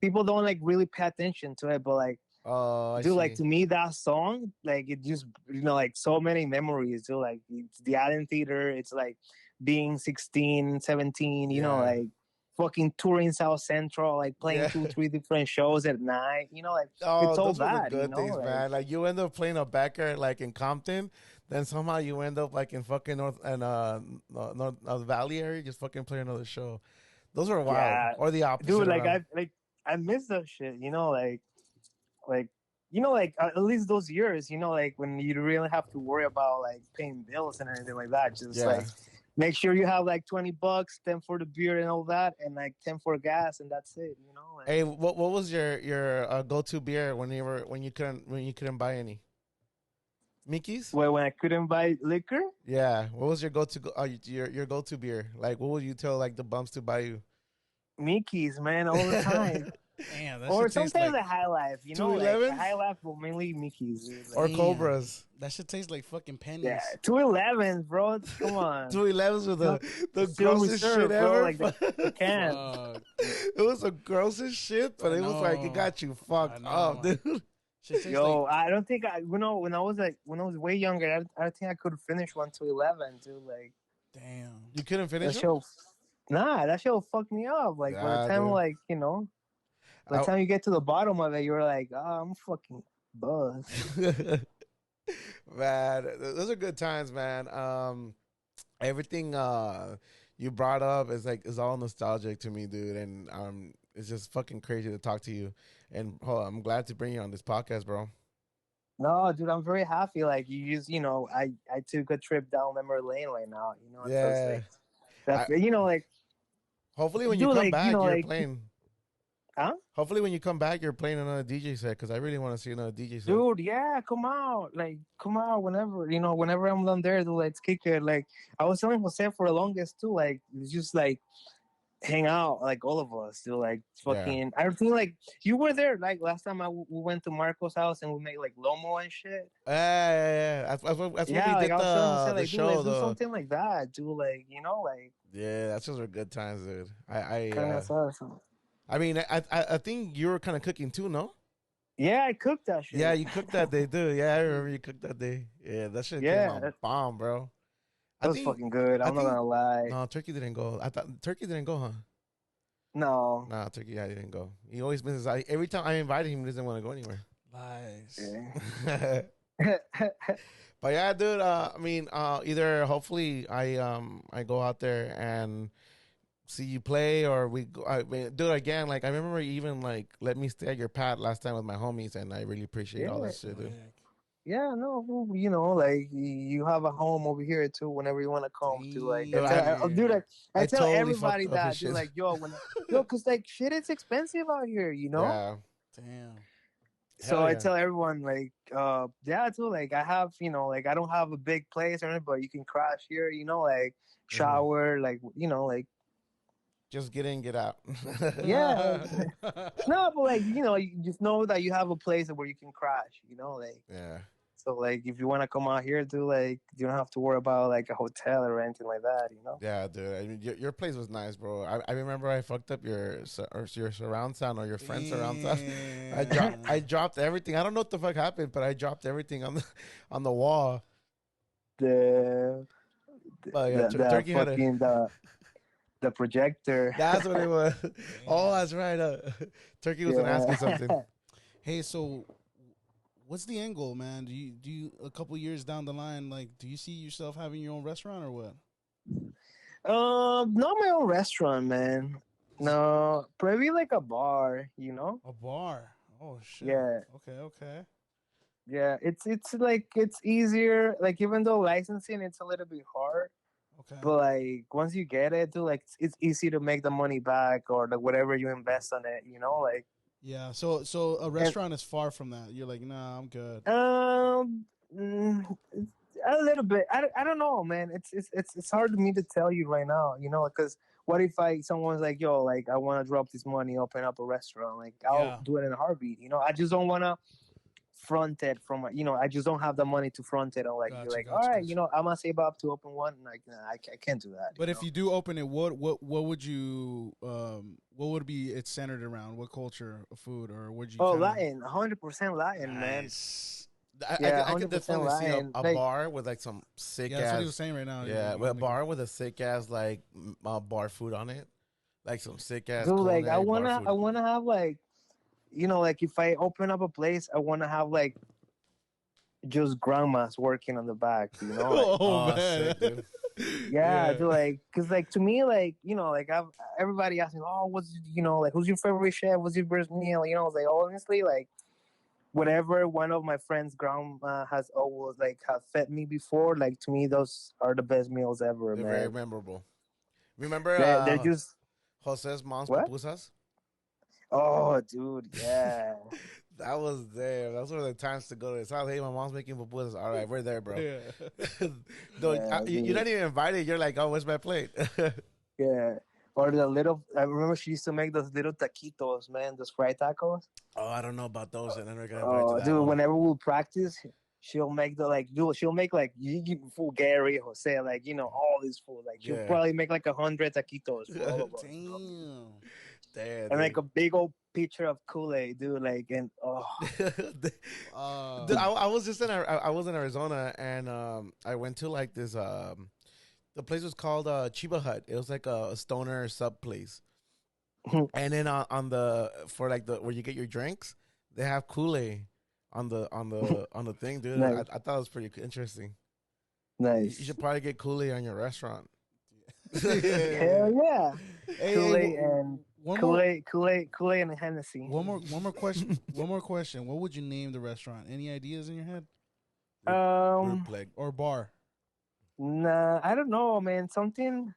S1: people don't like really pay attention to it, but like
S2: Oh, I
S1: dude,
S2: see.
S1: like to me that song like it just like so many memories, dude. Like it's the Allen Theater, it's like being 16, 17,
S2: Yeah.
S1: like fucking touring South Central, like playing
S2: Yeah.
S1: 2-3 different shows at night, like
S2: Oh,
S1: it's all
S2: those were the
S1: that,
S2: good things,
S1: like,
S2: man. Like you end up playing a backer like in Compton, then somehow you end up like in fucking North Valley area, just fucking playing another show. Those were wild,
S1: yeah,
S2: or the opposite.
S1: dude. Like
S2: around.
S1: I miss that shit, like like at least those years, like when you really have to worry about like paying bills and anything like that. Just
S2: Yeah.
S1: like make sure you have like $20, 10 for the beer and all that, and like 10 for gas, and that's it. Like,
S2: Hey, what was your go to beer when you couldn't buy any? Mickey's?
S1: when I couldn't buy liquor,
S2: Yeah. What was your your go-to beer? Like, what would you tell like the bums to buy you?
S1: Mickey's, man, all the time.
S3: Damn, that
S1: Or
S3: should taste
S1: sometimes
S3: like
S1: a High Life, you know, like a
S2: 211s
S1: High Life, but mainly Mickey's. Dude.
S2: or
S1: Like,
S3: damn.
S2: Cobras?
S3: That should taste like fucking
S1: yeah,
S3: pennies.
S1: 211s, bro. Come on.
S2: 211s with
S1: No,
S2: the
S1: still
S2: grossest shit
S1: reserved, bro.
S2: ever.
S1: Like the can.
S3: Fuck.
S2: It was the grossest shit, but
S3: I
S2: it was like it
S3: know.
S2: got you
S3: I
S2: fucked up,
S3: know.
S2: dude.
S3: Should taste
S1: Yo,
S3: like
S1: I don't think when I was way younger, I don't think I could finish 1 to 11, dude. Like
S3: damn.
S2: You couldn't finish
S1: that
S2: them?
S1: show, nah, that show fucked me up. Like by the
S2: Yeah,
S1: time,
S2: dude.
S1: like by the
S2: I,
S1: time you get to the bottom of it, you're like, I'm fucking buzzed.
S2: man, those are good times, man. Everything you brought up is all nostalgic to me, dude, and it's just fucking crazy to talk to you. And I'm glad to bring you on this podcast, bro.
S1: No, dude, I'm very happy. Like you just, I took a trip down memory lane right now. So it's
S2: Yeah.
S1: like that.
S2: I
S1: Like
S2: hopefully when you
S1: dude,
S2: come
S1: like
S2: back, you're
S1: like
S2: playing.
S1: huh?
S2: Hopefully when you come back, you're playing another DJ set because I really want to see another DJ set.
S1: Dude, yeah, come out. Like, come out whenever, whenever I'm done there, dude, let's kick it. Like, I was telling Jose for the longest too. Like, it's just like hang out, like all of us, dude. Like,
S2: Yeah.
S1: fucking. I think like you were there. Like last time we went to Marco's house and we made like Lomo and shit.
S2: Yeah. That's when we
S1: Yeah, like
S2: did
S1: I was telling Jose,
S2: the
S1: like, dude,
S2: show
S1: let's do
S2: though.
S1: something like that, dude. Like, like
S2: Yeah, that's just were good times, dude.
S1: kind of awesome.
S2: I mean, I think you were kind of cooking too, no?
S1: Yeah, I cooked that shit.
S2: Yeah, you cooked that day, too. Yeah, I remember you cooked that day. Yeah, that shit came
S1: Yeah,
S2: out bomb, bro.
S1: that
S2: I
S1: was
S2: think,
S1: fucking good.
S2: I
S1: I'm not
S2: think,
S1: gonna lie.
S2: no, Turkey didn't go. I thought Turkey didn't go, huh?
S1: No.
S2: Nah, Turkey, yeah, didn't go. He always misses. Every time I invited him, he doesn't want to go anywhere.
S3: lies.
S1: Yeah.
S2: But yeah, dude. I mean, either hopefully I go out there and see you play, or we go, I mean, do it again. Like I remember you even like let me stay at your pad last time with my homies, and I really appreciate all that shit, dude.
S1: Yeah, no, like you have a home over here too. Whenever you want to come to, like,
S2: Dude,
S1: dude, I
S2: I
S1: tell
S2: totally
S1: everybody
S2: fucked up his
S1: that, dude,
S2: shit.
S1: like, cause like shit is expensive out here,
S2: Yeah,
S3: Damn.
S1: So
S2: hell
S1: I
S2: yeah.
S1: tell everyone, like, yeah, too, like, I have, like, I don't have a big place or anything, but you can crash here, like, shower, like, like,
S2: Just get in, get out.
S1: yeah, no, but like, you just know that you have a place where you can crash, like.
S2: Yeah.
S1: So like, if you want to come out here, do like, you don't have to worry about like a hotel or anything like that,
S2: Yeah, dude. I mean, your place was nice, bro. I remember I fucked up your surround sound or your friend's surround sound. I dropped everything. I don't know what the fuck happened, but I dropped everything on the wall.
S1: The
S2: Yeah, Turkey had
S1: fucking the projector.
S2: That's what it was. Oh, that's right. Turkey was gonna ask you something.
S3: Hey, so what's the end goal, man? Do you a couple years down the line, like, do you see yourself having your own restaurant or what?
S1: Not my own restaurant, man. No, probably like a bar,
S3: A bar. Oh shit.
S1: Yeah.
S3: Okay.
S1: Yeah, it's like it's easier. Like even though licensing, it's a little bit hard.
S3: Okay.
S1: But like once you get it, dude, like it's easy to make the money back or like whatever you invest on it. Like.
S3: Yeah. So a restaurant is far from that. You're like, nah, I'm good.
S1: A little bit. I don't know, man. It's hard for me to tell you right now, because what if someone's like, yo, like I want to drop this money, open up a restaurant, like I'll do it in a heartbeat. I just don't want to front it from, I just don't have the money to front it. Or like,
S3: Gotcha,
S1: be like,
S3: gotcha,
S1: all right,
S3: gotcha.
S1: I'm gonna save up to open one. Like, nah, I can't do that.
S3: But if you do open it, what would you what would be it centered around? What culture of food, or would you?
S1: Oh, Latin, 100% Latin, man.
S2: I could definitely see a bar with like some sick ass.
S3: That's what he was saying right now.
S2: Yeah, a bar with a sick ass like bar food on it, like some sick ass.
S1: Dude, like I wanna have like, like if I open up a place, I wanna have like just grandmas working on the back, Like,
S3: oh man,
S2: sick, dude.
S1: Yeah, dude, like, cause like to me, like like everybody asks me, oh, what's like who's your favorite chef? What's your first meal? I was like, honestly, like. Whatever one of my friends' grandma has always like have fed me before, like to me those are the best meals ever,
S2: They're
S1: man.
S2: very memorable. Remember
S1: They're just
S2: Jose's mom's
S1: what?
S2: pupusas?
S1: Oh, dude, yeah.
S2: That was there. Those were the times to go to. So hey, my mom's making pupusas. All right, we're there, bro.
S3: Yeah.
S2: No,
S1: Yeah,
S2: you're not even invited. You're like, oh, where's my plate?
S1: yeah. Or the little. I remember she used to make those little taquitos, man. Those fried tacos.
S2: Oh, I don't know about those, and I'm not gonna invite to
S1: Oh,
S2: that
S1: dude.
S2: one.
S1: Whenever we'll practice, she'll make the like. Dude, she'll make like you give full Gary Jose, like all this food. Like she'll
S2: Yeah.
S1: probably make like 100 taquitos for all of us.
S3: Damn.
S2: Damn,
S1: And like
S2: dude.
S1: a big old pitcher of Kool-Aid, dude. Like and
S2: Dude, I was just in I was in Arizona, and I went to like this the place was called Chiba Hut. It was like a stoner sub place. And then on the for like the where you get your drinks, they have Kool-Aid on the thing, dude.
S1: nice,
S2: I thought it was pretty interesting. You
S1: nice.
S2: should probably get Kool-Aid on your restaurant.
S3: Yeah.
S1: Hell yeah,
S3: Hey,
S1: Kool-Aid and
S3: one more,
S1: Kool-Aid and Hennessy.
S3: one more question. One more question. What would you name the restaurant? Any ideas in your head
S2: Like,
S3: or bar?
S1: Nah, I don't know, man. Something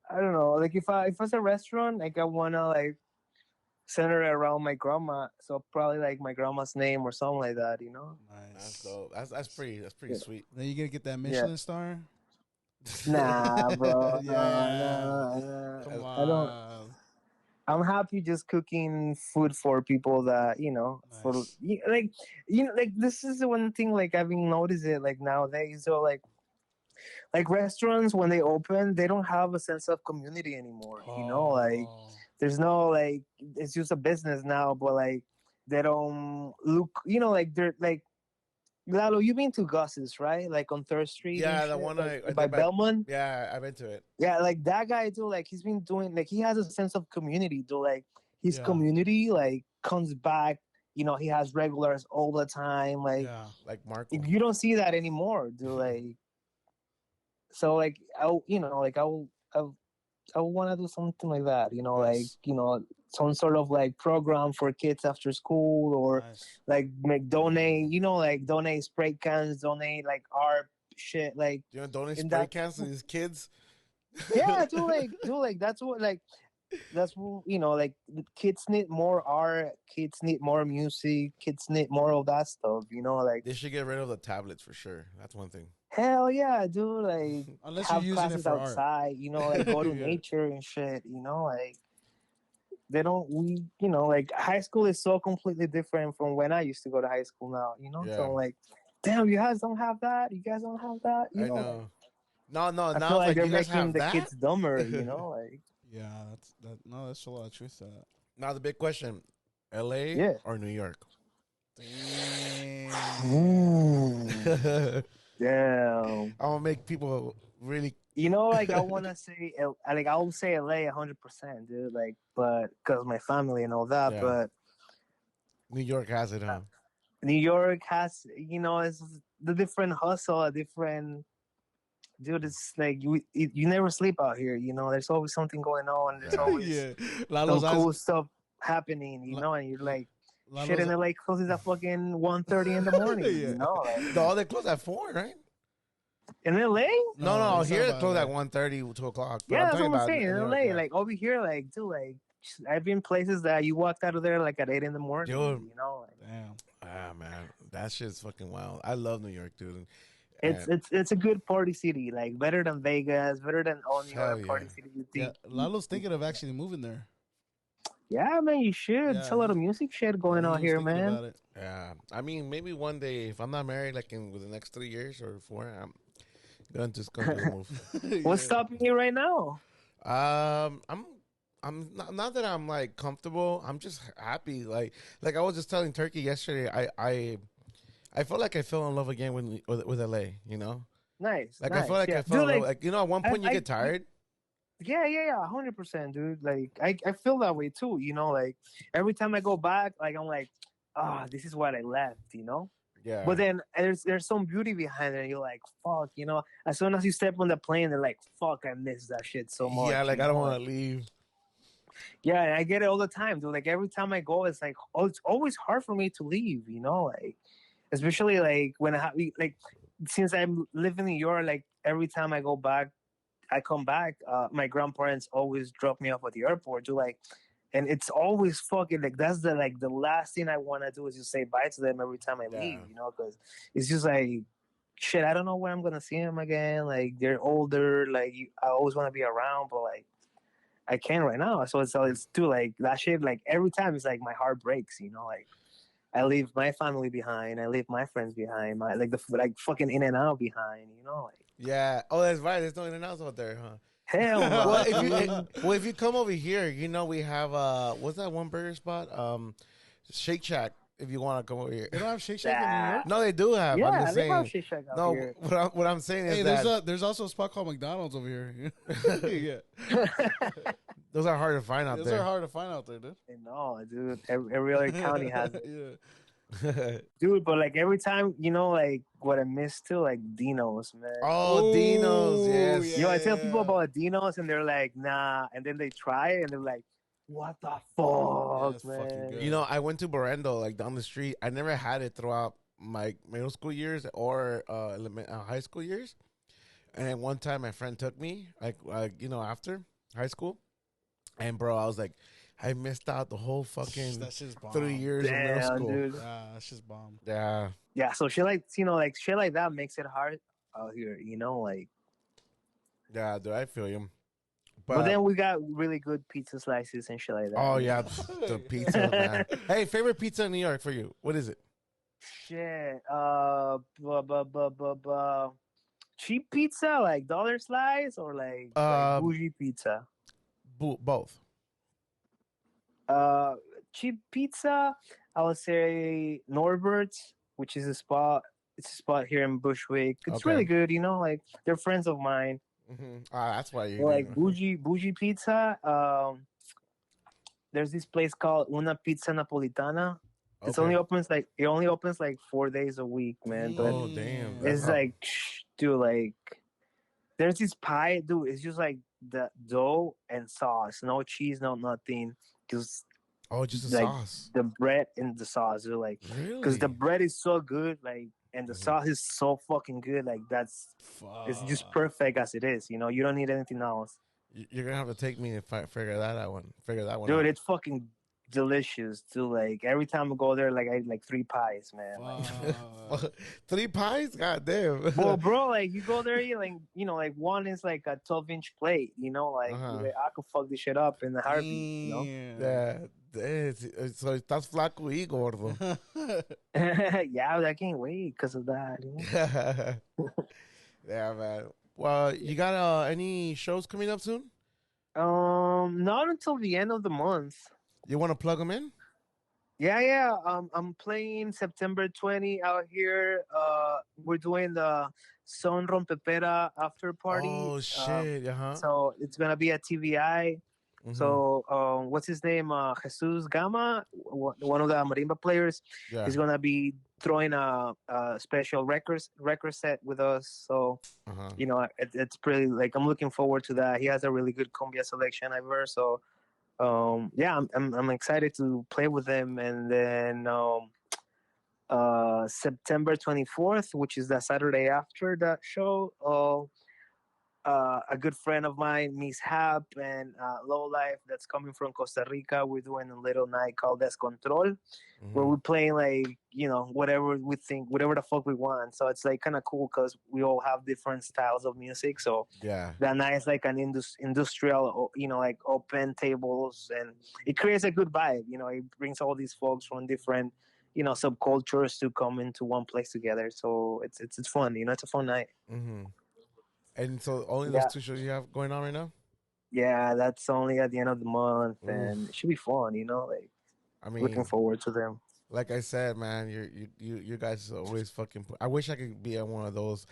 S1: I don't know. Like if it's a restaurant, like I wanna like center it around my grandma, so probably like my grandma's name or something like that, you know?
S2: that's
S3: Nice.
S2: dope. That's pretty
S1: Yeah.
S2: sweet.
S3: Then you gonna get that
S1: Yeah.
S3: Michelin star?
S1: Nah, bro.
S3: Yeah.
S1: No.
S3: Come
S1: I don't.
S3: on.
S1: I'm happy just cooking food for people that for
S3: Nice.
S1: like this is the one thing like I've been noticing it like nowadays. So like restaurants when they open, they don't have a sense of community anymore. Like
S3: Oh.
S1: there's no like it's just a business now, but like they don't look. Like they're like Lalo. You've been to Gus's, right? Like on Third Street and
S2: Yeah, the
S1: shit,
S2: one
S1: like
S2: I
S1: by
S2: did by.
S1: Belmont.
S2: Yeah, I've been to it.
S1: Yeah, like that guy too. Like he's been doing like he has a sense of community. Though like his
S3: Yeah.
S1: community like comes back. He has regulars all the time. Like
S3: Yeah.
S2: Like Marco.
S1: you don't see that anymore, dude. Like so like I want to do something like that.
S3: Nice.
S1: Some sort of like program for kids after school or
S3: Nice.
S1: like make donate. Like donate spray cans, donate like art shit. Like
S2: You know, donate
S1: in
S2: spray
S1: that
S2: cans to these kids.
S1: yeah, do like that's what like kids need more art, kids need more music, kids need more of that stuff, like
S2: They should get rid of the tablets for sure. That's one thing.
S1: hell yeah, dude, like
S3: Unless you're
S1: have
S3: using it
S1: classes
S3: for art.
S1: outside, like go to
S3: Yeah.
S1: nature and shit, like they don't we like high school is so completely different from when I used to go to high school now,
S2: Yeah,
S1: so like damn, you guys don't have that, you guys don't have that,
S2: I
S1: like,
S2: know. No,
S1: I
S2: now
S1: feel
S2: it's
S1: like
S2: like
S1: they're
S2: you guys
S1: making
S2: have
S1: the
S2: that.
S1: kids dumber, like
S3: Yeah, no, that's a lot of truth to that.
S2: Now the big question: L.A.
S1: yeah.
S2: or New York?
S3: Damn.
S2: I'm
S1: Damn.
S2: gonna make people really.
S1: Like I want to say, like I will say LA 100%, dude. Like, but because my family and all that,
S2: Yeah.
S1: but
S2: New York has it, huh?
S1: New York has, it's the different hustle, a different. Dude, it's like you never sleep out here. There's always something going on. There's
S2: Yeah.
S1: always
S3: Yeah.
S1: some
S3: Lalo's eyes.
S1: cool stuff happening. And you're like, shit
S3: Lalo's,
S1: in LA closes at fucking 1:30 in the morning.
S3: Yeah.
S1: Like
S2: No, they close at 4, right?
S1: in LA.
S2: No.
S3: he's
S2: Here
S3: talking
S2: they close
S3: about
S2: at 1:30, 2 o'clock. But
S1: Yeah,
S2: I'm
S1: that's
S2: talking
S1: what I'm
S2: about
S1: saying. In
S2: New York,
S1: LA,
S2: yeah.
S1: like over here, like dude, like I've been places that you walked out of there like at 8 in the morning.
S2: Dude.
S1: Like,
S3: Damn.
S2: Ah, man, that shit's fucking wild. I love New York, dude.
S1: it's a good party city, like better than Vegas, better than all New
S2: Hell
S1: York
S2: yeah.
S1: party city. You
S3: Yeah,
S1: think?
S3: Lalo's thinking of actually moving there.
S1: Yeah, man, you should. It's
S3: Yeah,
S1: a lot of music shit going
S3: he
S1: on
S3: was
S1: here,
S3: thinking
S1: man.
S3: about it.
S2: Yeah, I mean, maybe one day if I'm not married, like within the next 3 years or 4, I'm going to move.
S1: What's
S3: Yeah.
S1: stopping you right now?
S2: I'm not, not that I'm like comfortable. I'm just happy. Like I was just telling Turkey yesterday. I felt like I fell in love again with LA. You know,
S1: Nice.
S2: like
S1: nice.
S2: I felt like
S1: yeah.
S2: I fell
S1: Dude,
S2: in love.
S1: like,
S2: Like at one point you get tired.
S1: Yeah, 100%, dude. Like, I feel that way too. Like every time I go back, like I'm like, this is what I left.
S2: Yeah.
S1: But then there's some beauty behind it. You're like, fuck. As soon as you step on the plane, they're like, fuck, I miss that shit so much.
S2: Yeah, like I don't want to leave.
S1: Yeah, and I get it all the time, dude. Like every time I go, it's like, it's always hard for me to leave. Like especially like when like since I'm living in New York, like every time I come back, my grandparents always drop me off at the airport. They're like, and it's always fucking like that's the last thing I want to do is just say bye to them every time I leave,
S2: Yeah.
S1: you know, because it's just like shit. I don't know when I'm gonna see them again. Like they're older. Like I always want to be around, but like I can't right now. So it's too like that shit. Like every time it's like my heart breaks, you know, like. I leave my family behind. I leave my friends behind. My like fucking In and Out behind. You know, like
S2: Yeah. Oh, that's right. There's no In-N-Outs out there, huh?
S1: hell
S2: Well,
S1: no,
S2: if you
S1: dude.
S2: if you come over here, you know we have what's that one burger spot? Shake Shack. If you want to come over here.
S3: They don't have Shake Shack in New
S1: Nah.
S3: York.
S2: No, they do have. I'm
S1: Yeah,
S2: just
S1: they have
S2: saying.
S1: shit shack out
S2: No,
S1: here.
S2: what I'm saying is
S3: Hey,
S2: that
S3: there's also a spot called McDonald's over here. Yeah,
S2: those are hard to find out
S3: those
S2: there.
S3: are hard to find out there, dude.
S1: No, dude. Every other county has it,
S3: Yeah.
S1: dude. But like every time, you know, like what I miss too, like Dino's, man.
S2: Oh, Dino's,
S3: Ooh,
S2: yes.
S1: You know, I tell
S3: yeah.
S1: people about Dino's, and they're like, nah, and then they try it, and they're like, what the fuck,
S3: it's fucking
S1: man?
S3: good.
S2: You know, I went to Borendo, like down the street. I never had it throughout my middle school years or high school years. And then one time, my friend took me, like after high school, and bro, I was like, I missed out the whole fucking
S3: That's just bomb.
S2: 3 years of middle
S1: Damn,
S2: school.
S1: dude.
S3: That's just bomb.
S2: Yeah,
S1: Yeah, so shit like like shit like that makes it hard out here, you know, like.
S2: yeah, dude, I feel you.
S1: But then we got really good pizza slices and shit like that.
S2: Oh
S1: you
S2: yeah,
S1: know?
S2: the pizza, man. Hey, favorite pizza in New York for you? What is it?
S1: Shit. Cheap pizza, like dollar slice, or like
S2: Um,
S1: bougie pizza.
S2: Both.
S1: Uh, Cheap pizza, I would say Norbert's, which is a spot. It's a spot here in Bushwick. It's
S2: Okay.
S1: really good, you know. Like they're friends of mine.
S2: That's why you
S1: Like
S2: do.
S1: bougie pizza. There's this place called Una Pizza Napolitana.
S2: Okay.
S1: It only opens like 4 days a week, man. But
S2: Oh damn,
S1: it's like, dude, like there's this pie, dude. It's just like the dough and sauce, no cheese, no nothing. Just
S2: just a
S1: like
S2: sauce.
S1: the bread and the sauce. They're like, because the
S2: Really?
S1: bread is so good, like, and the sauce is so fucking good. Like it's just perfect as it is. You know, you don't need anything else.
S2: You're gonna have to take me and figure that one. Figure that one
S1: Dude,
S2: out.
S1: it's fucking delicious too. Like every time I go there, like I eat like 3 pies, man. Like,
S2: 3 pies? God damn.
S1: well, bro, like you go there, you like like one is like a 12-inch plate. You know, like I could fuck this shit up in the heartbeat. You know.
S2: Yeah. So estás flaco y gordo.
S1: Yeah, I can't wait because of that. You know?
S2: Yeah, man. Well, you got any shows coming up soon?
S1: Not until the end of the month.
S2: You want to plug them in?
S1: Yeah. I'm playing September 20 out here. We're doing the Son Rompepera after party.
S2: Oh shit!
S1: So it's gonna be at TVI.
S2: Mm-hmm.
S1: So what's his name? Jesus Gama, one of the marimba players.
S2: Yeah.
S1: He's gonna be throwing a special record set with us. So it's pretty like I'm looking forward to that. He has a really good cumbia selection I've heard. So yeah, I'm excited to play with him. And then September 24th, which is the Saturday after that show, a good friend of mine, Miss Hap and Low Life, that's coming from Costa Rica. We're doing a little night called Descontrol, where we're playing like whatever we think, whatever the fuck we want. So it's like kind of cool because we all have different styles of music. So
S2: yeah,
S1: that night is like an industrial, like open tables, and it creates a good vibe. It brings all these folks from different subcultures to come into one place together. So it's fun. It's a fun night.
S2: Mm-hmm. And so only those 2 shows you have going on right now?
S1: Yeah, that's only at the end of the month, and it should be fun. Like, I mean, looking forward to them.
S2: Like I said, man, you guys always fucking. I wish I could be at one of those,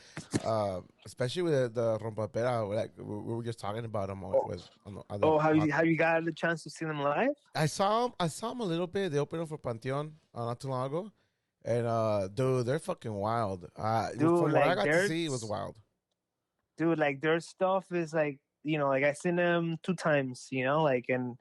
S2: especially with the Rompapera. Like we were just talking about them.
S1: Have you got the chance to see them live?
S2: I saw them a little bit. They opened up for Panteon not too long ago, and dude, they're fucking wild. Dude, from what I got to see, it was wild.
S1: Dude, like their stuff is like like I seen them 2 times, like, and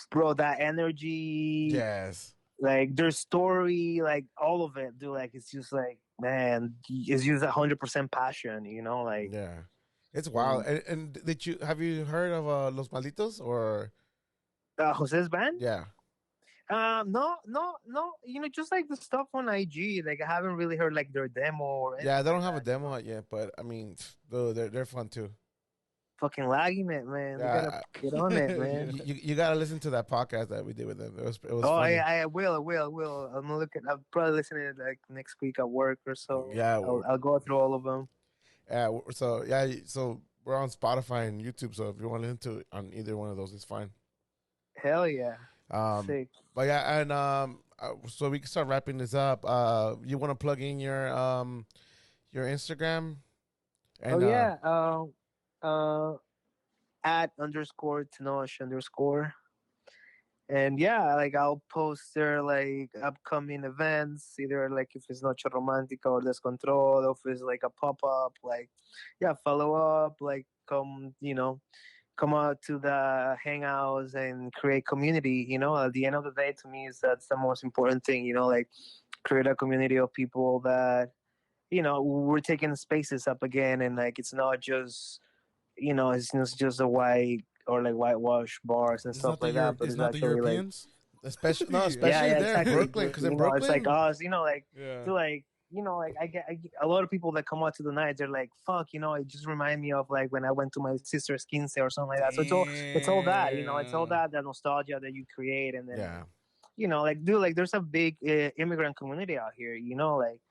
S1: bro, that energy,
S2: yes,
S1: like their story, like all of it, dude, like it's just like, man, it's just 100% passion, like,
S2: yeah, it's wild. And have you heard of Los Malditos or?
S1: Jose's band?
S2: Yeah.
S1: No, no, no. Just like the stuff on IG. Like I haven't really heard like their demo or
S2: Yeah,
S1: anything
S2: they don't
S1: like
S2: have a
S1: that.
S2: demo out yet, but I mean, they're fun too.
S1: Fucking lagging it, man. We gotta
S2: Yeah,
S1: get on it,
S3: Yeah.
S1: man.
S2: you gotta listen to that podcast that we did with them. It was
S1: Oh,
S2: funny.
S1: I will, I'm gonna look at. I'll probably listen to it like next week at work or so.
S2: Yeah,
S1: I'll go through all of them.
S2: so we're on Spotify and YouTube. So if you want to listen to it on either one of those, it's fine.
S1: Hell yeah,
S2: Um,
S1: sick.
S2: but yeah, and so we can start wrapping this up. You want to plug in your Instagram
S1: Oh
S2: and
S1: yeah. At underscore Tenosh underscore. And yeah, like I'll post there like upcoming events, either like if it's Noche Romantica or Descontrol, or if it's like a pop up, like yeah, follow up, like come out to the hangouts and create community. At the end of the day, to me, is that's the most important thing. Like create a community of people that we're taking spaces up again, and like it's not just it's not just a white or like whitewash bars and
S3: It's
S1: stuff
S3: not the
S1: like that,
S3: Europe.
S1: but
S3: It's
S1: it's
S3: not the
S1: actually like
S3: Europeans.
S1: yeah,
S2: especially
S1: yeah,
S2: there in
S1: exactly.
S2: Brooklyn, because in
S1: It's like
S2: Brooklyn,
S1: us, like
S3: Yeah.
S1: to like like I get a lot of people that come out to the night. They're like, "Fuck," it just remind me of like when I went to my sister's quince or something like that. So it's all that, it's all that nostalgia that you create, and then
S2: yeah,
S1: like like dude, like there's a big immigrant community out here, like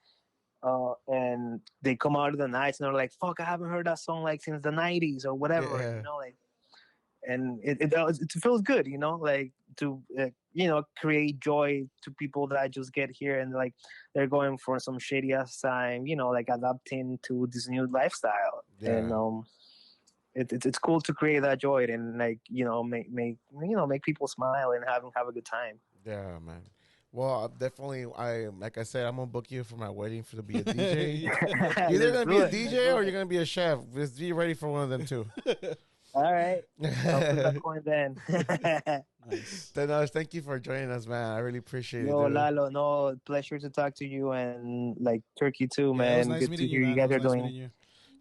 S1: and they come out of the nights and they're like, "Fuck, I haven't heard that song like since the '90s or whatever,"
S2: yeah,
S1: like, and it feels good, like to create joy to people that just get here and like they're going for some shady ass time, like adapting to this new lifestyle, and
S2: yeah.
S1: it's cool to create that joy and like make people smile and have a good time.
S2: Yeah, man. Well, definitely. Like I said, I'm gonna book you for my wedding to be a DJ.
S3: Yeah.
S2: You're either
S1: Let's
S2: gonna
S1: do
S2: be a
S1: it. Let's
S2: DJ
S1: do
S2: or
S1: it.
S2: you're gonna be a chef. Just be ready for one of them too.
S1: All right, I'll flip that coin then.
S3: Nice.
S2: Tenosh, thank you for joining us, man. I really appreciate it,
S1: Yo,
S2: dude.
S1: Lalo, no, pleasure to talk to you and like Turkey too,
S3: Yeah, it was
S1: man.
S3: nice
S1: Good to
S3: meeting you,
S1: hear you
S3: man. It
S1: guys
S3: was
S1: are
S3: nice
S1: doing.
S3: meeting you.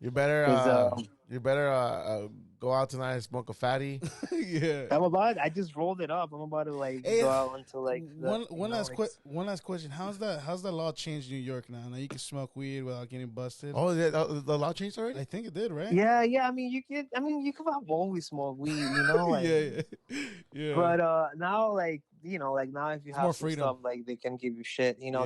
S2: You better,
S1: Cause
S2: go out tonight and smoke a fatty.
S3: Yeah.
S1: I just rolled it up. I'm about to like
S3: Hey,
S1: go out into like
S3: one last question. How's that law changed in New York now? Now you can smoke weed without getting busted.
S2: Oh, the law changed already?
S3: I think it did, right?
S1: yeah. I mean, you could have always smoked weed, like.
S3: Yeah, yeah.
S1: But now like like now if you
S3: It's
S1: have
S3: more
S1: some
S3: freedom.
S1: stuff like they can give you shit.
S3: Yeah.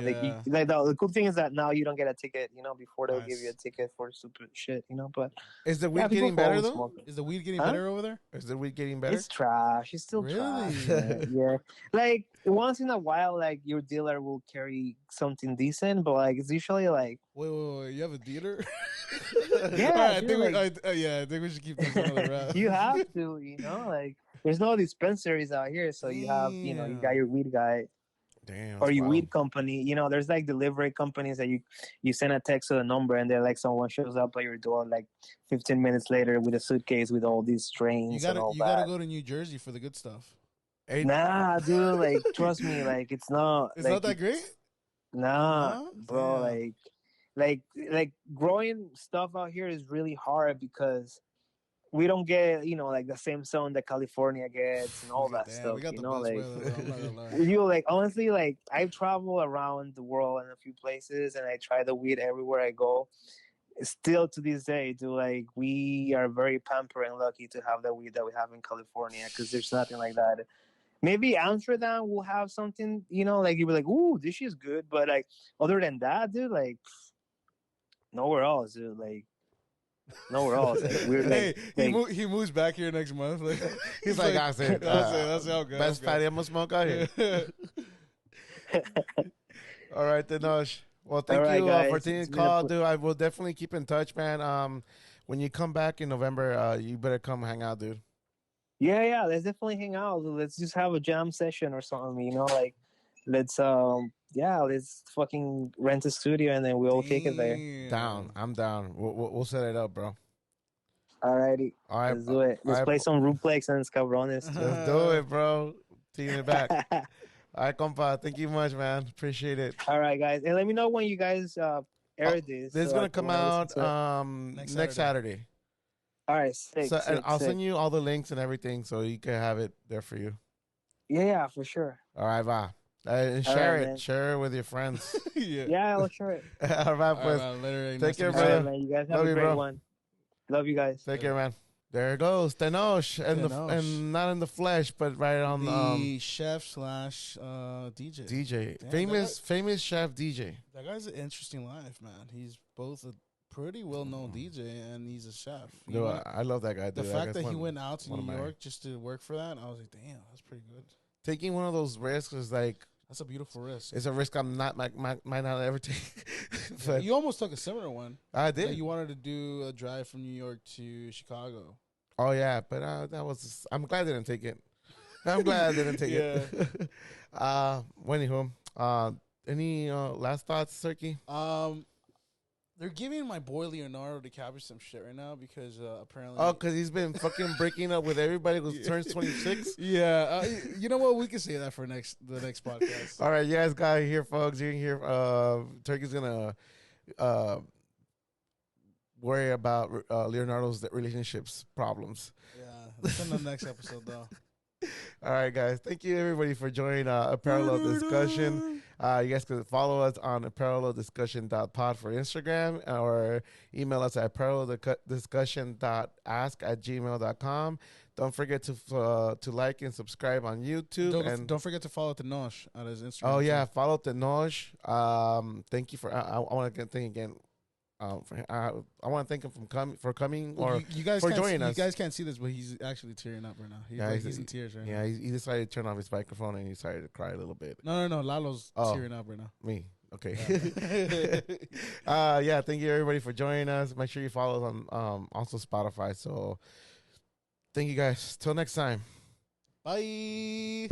S1: Like the cool thing is that now you don't get a ticket. Before they'll give you a
S3: Nice.
S1: ticket for stupid shit. But
S2: Is the
S1: yeah,
S2: weed
S1: people
S2: getting better
S1: always
S2: though?
S1: smoke it.
S3: Is the weed getting
S1: Huh?
S3: better over there?
S2: Is the weed getting better?
S1: It's trash. It's still
S3: Really?
S1: trash. Man. Yeah. Like once in a while, like your dealer will carry something decent, but like it's usually like
S3: Wait. You have a dealer?
S1: yeah,
S3: All right,
S1: dude,
S3: I think we should keep this another round.
S1: you have to, like there's no dispensaries out here, so you have, you got your weed guy
S2: Damn.
S1: or
S2: That's
S1: your
S2: wild.
S1: weed company. There's like delivery companies that you send a text to a number and they're like someone shows up at your door like 15 minutes later with a suitcase with all these strains and all
S3: You
S1: that.
S3: gotta go to New Jersey for the good stuff.
S2: Hey,
S1: Nah, dude, like trust me, like it's not.
S3: It's
S1: like,
S3: not that great.
S1: Nah,
S3: No?
S1: bro,
S3: Damn.
S1: like growing stuff out here is really hard because we don't get like the same sun that California gets and all that stuff.
S3: We got the best
S1: Like
S3: weather, though. I'm not gonna lie.
S1: you like honestly, like I travel around the world in a few places and I try the weed everywhere I go. Still to this day, dude, like we are very pampered and lucky to have the weed that we have in California because there's nothing like that. Maybe Amsterdam will have something, like you'll be like, "Ooh, this is good," but like other than that, dude, like nowhere else, dude. Like nowhere else. Like we're like,
S3: He moves back here next month. Like,
S2: he's like, I said,
S3: that's how good.
S2: best fatty I'm gonna smoke out here. All right, Tenosh. Well, thank you for taking the call, dude. I will definitely keep in touch, man. When you come back in November, you better come hang out, dude.
S1: Yeah. Let's definitely hang out. Let's just have a jam session or something. Like let's let's fucking rent a studio and then we'll kick it there.
S2: Down. I'm down. We'll set it up, bro.
S1: Alrighty.
S2: All right.
S1: Let's do it. Let's play some Ruplex and Cabrones.
S2: Let's do it, bro. Taking it back. All right, compa. Thank you much, man. Appreciate it.
S1: All right, guys. And let me know when you guys air this.
S2: This is going to come out next Saturday.
S1: All right, sick,
S2: and I'll send you all the links and everything so you can have it there for you.
S1: Yeah, for sure.
S2: All right, va. And
S1: All
S2: share
S1: right,
S2: it.
S1: man.
S2: Share it with your friends.
S3: Yeah.
S1: Yeah, I'll share it.
S2: All right,
S3: All right,
S2: pues.
S3: man. Later.
S2: Take care,
S1: All right,
S2: brother.
S1: man. You guys have
S2: Love
S1: a
S2: you,
S1: great
S2: bro.
S1: one. Love you guys.
S2: Take care, man. There it goes, Tenosh, and not in the flesh, but right on
S3: the chef slash DJ.
S2: DJ,
S3: Damn,
S2: famous chef DJ.
S3: That guy's an interesting life, man. He's both a pretty well known DJ and he's a chef.
S2: No, I love that guy.
S3: The
S2: dude.
S3: fact that he went out to New York just to work for that, I was like, damn, that's pretty good.
S2: Taking one of those risks is like
S3: that's a beautiful risk.
S2: It's a risk I'm not might not ever take.
S3: But you almost took a similar one.
S2: I did.
S3: Like you wanted to do a drive from New York to Chicago.
S2: Oh yeah, but that was. I'm glad I didn't take it. I'm glad I didn't take it. Anywho, any last thoughts, Turkey?
S3: They're giving my boy Leonardo DiCaprio some shit right now because apparently.
S2: Oh, because he's been fucking breaking up with everybody who turns 26.
S3: Yeah, you know what? We can say that for the next podcast.
S2: All right, you guys got it here, folks. You can hear Turkey's gonna worry about Leonardo's relationships problems.
S3: Yeah, that's in the next episode, though.
S2: All right, guys. Thank you, everybody, for joining a parallel discussion. You guys can follow us on aparalleldiscussion.pod for Instagram or email us at aparalleldiscussion.ask@gmail.com. Don't forget to like and subscribe on YouTube.
S3: Don't forget to follow Tenosh on his Instagram.
S2: Oh, yeah. Follow Tenosh. Thank you for... I want to thank again. I want to thank him for coming or
S3: you guys
S2: for joining us.
S3: You guys can't see this, but he's actually tearing up right now. He's in tears right now.
S2: Yeah, he decided to turn off his microphone and he decided to cry a little bit.
S3: No. Lalo's tearing up right now.
S2: Me. Okay. Yeah. Thank you everybody for joining us. Make sure you follow us on also Spotify. So thank you guys. Till next time.
S3: Bye.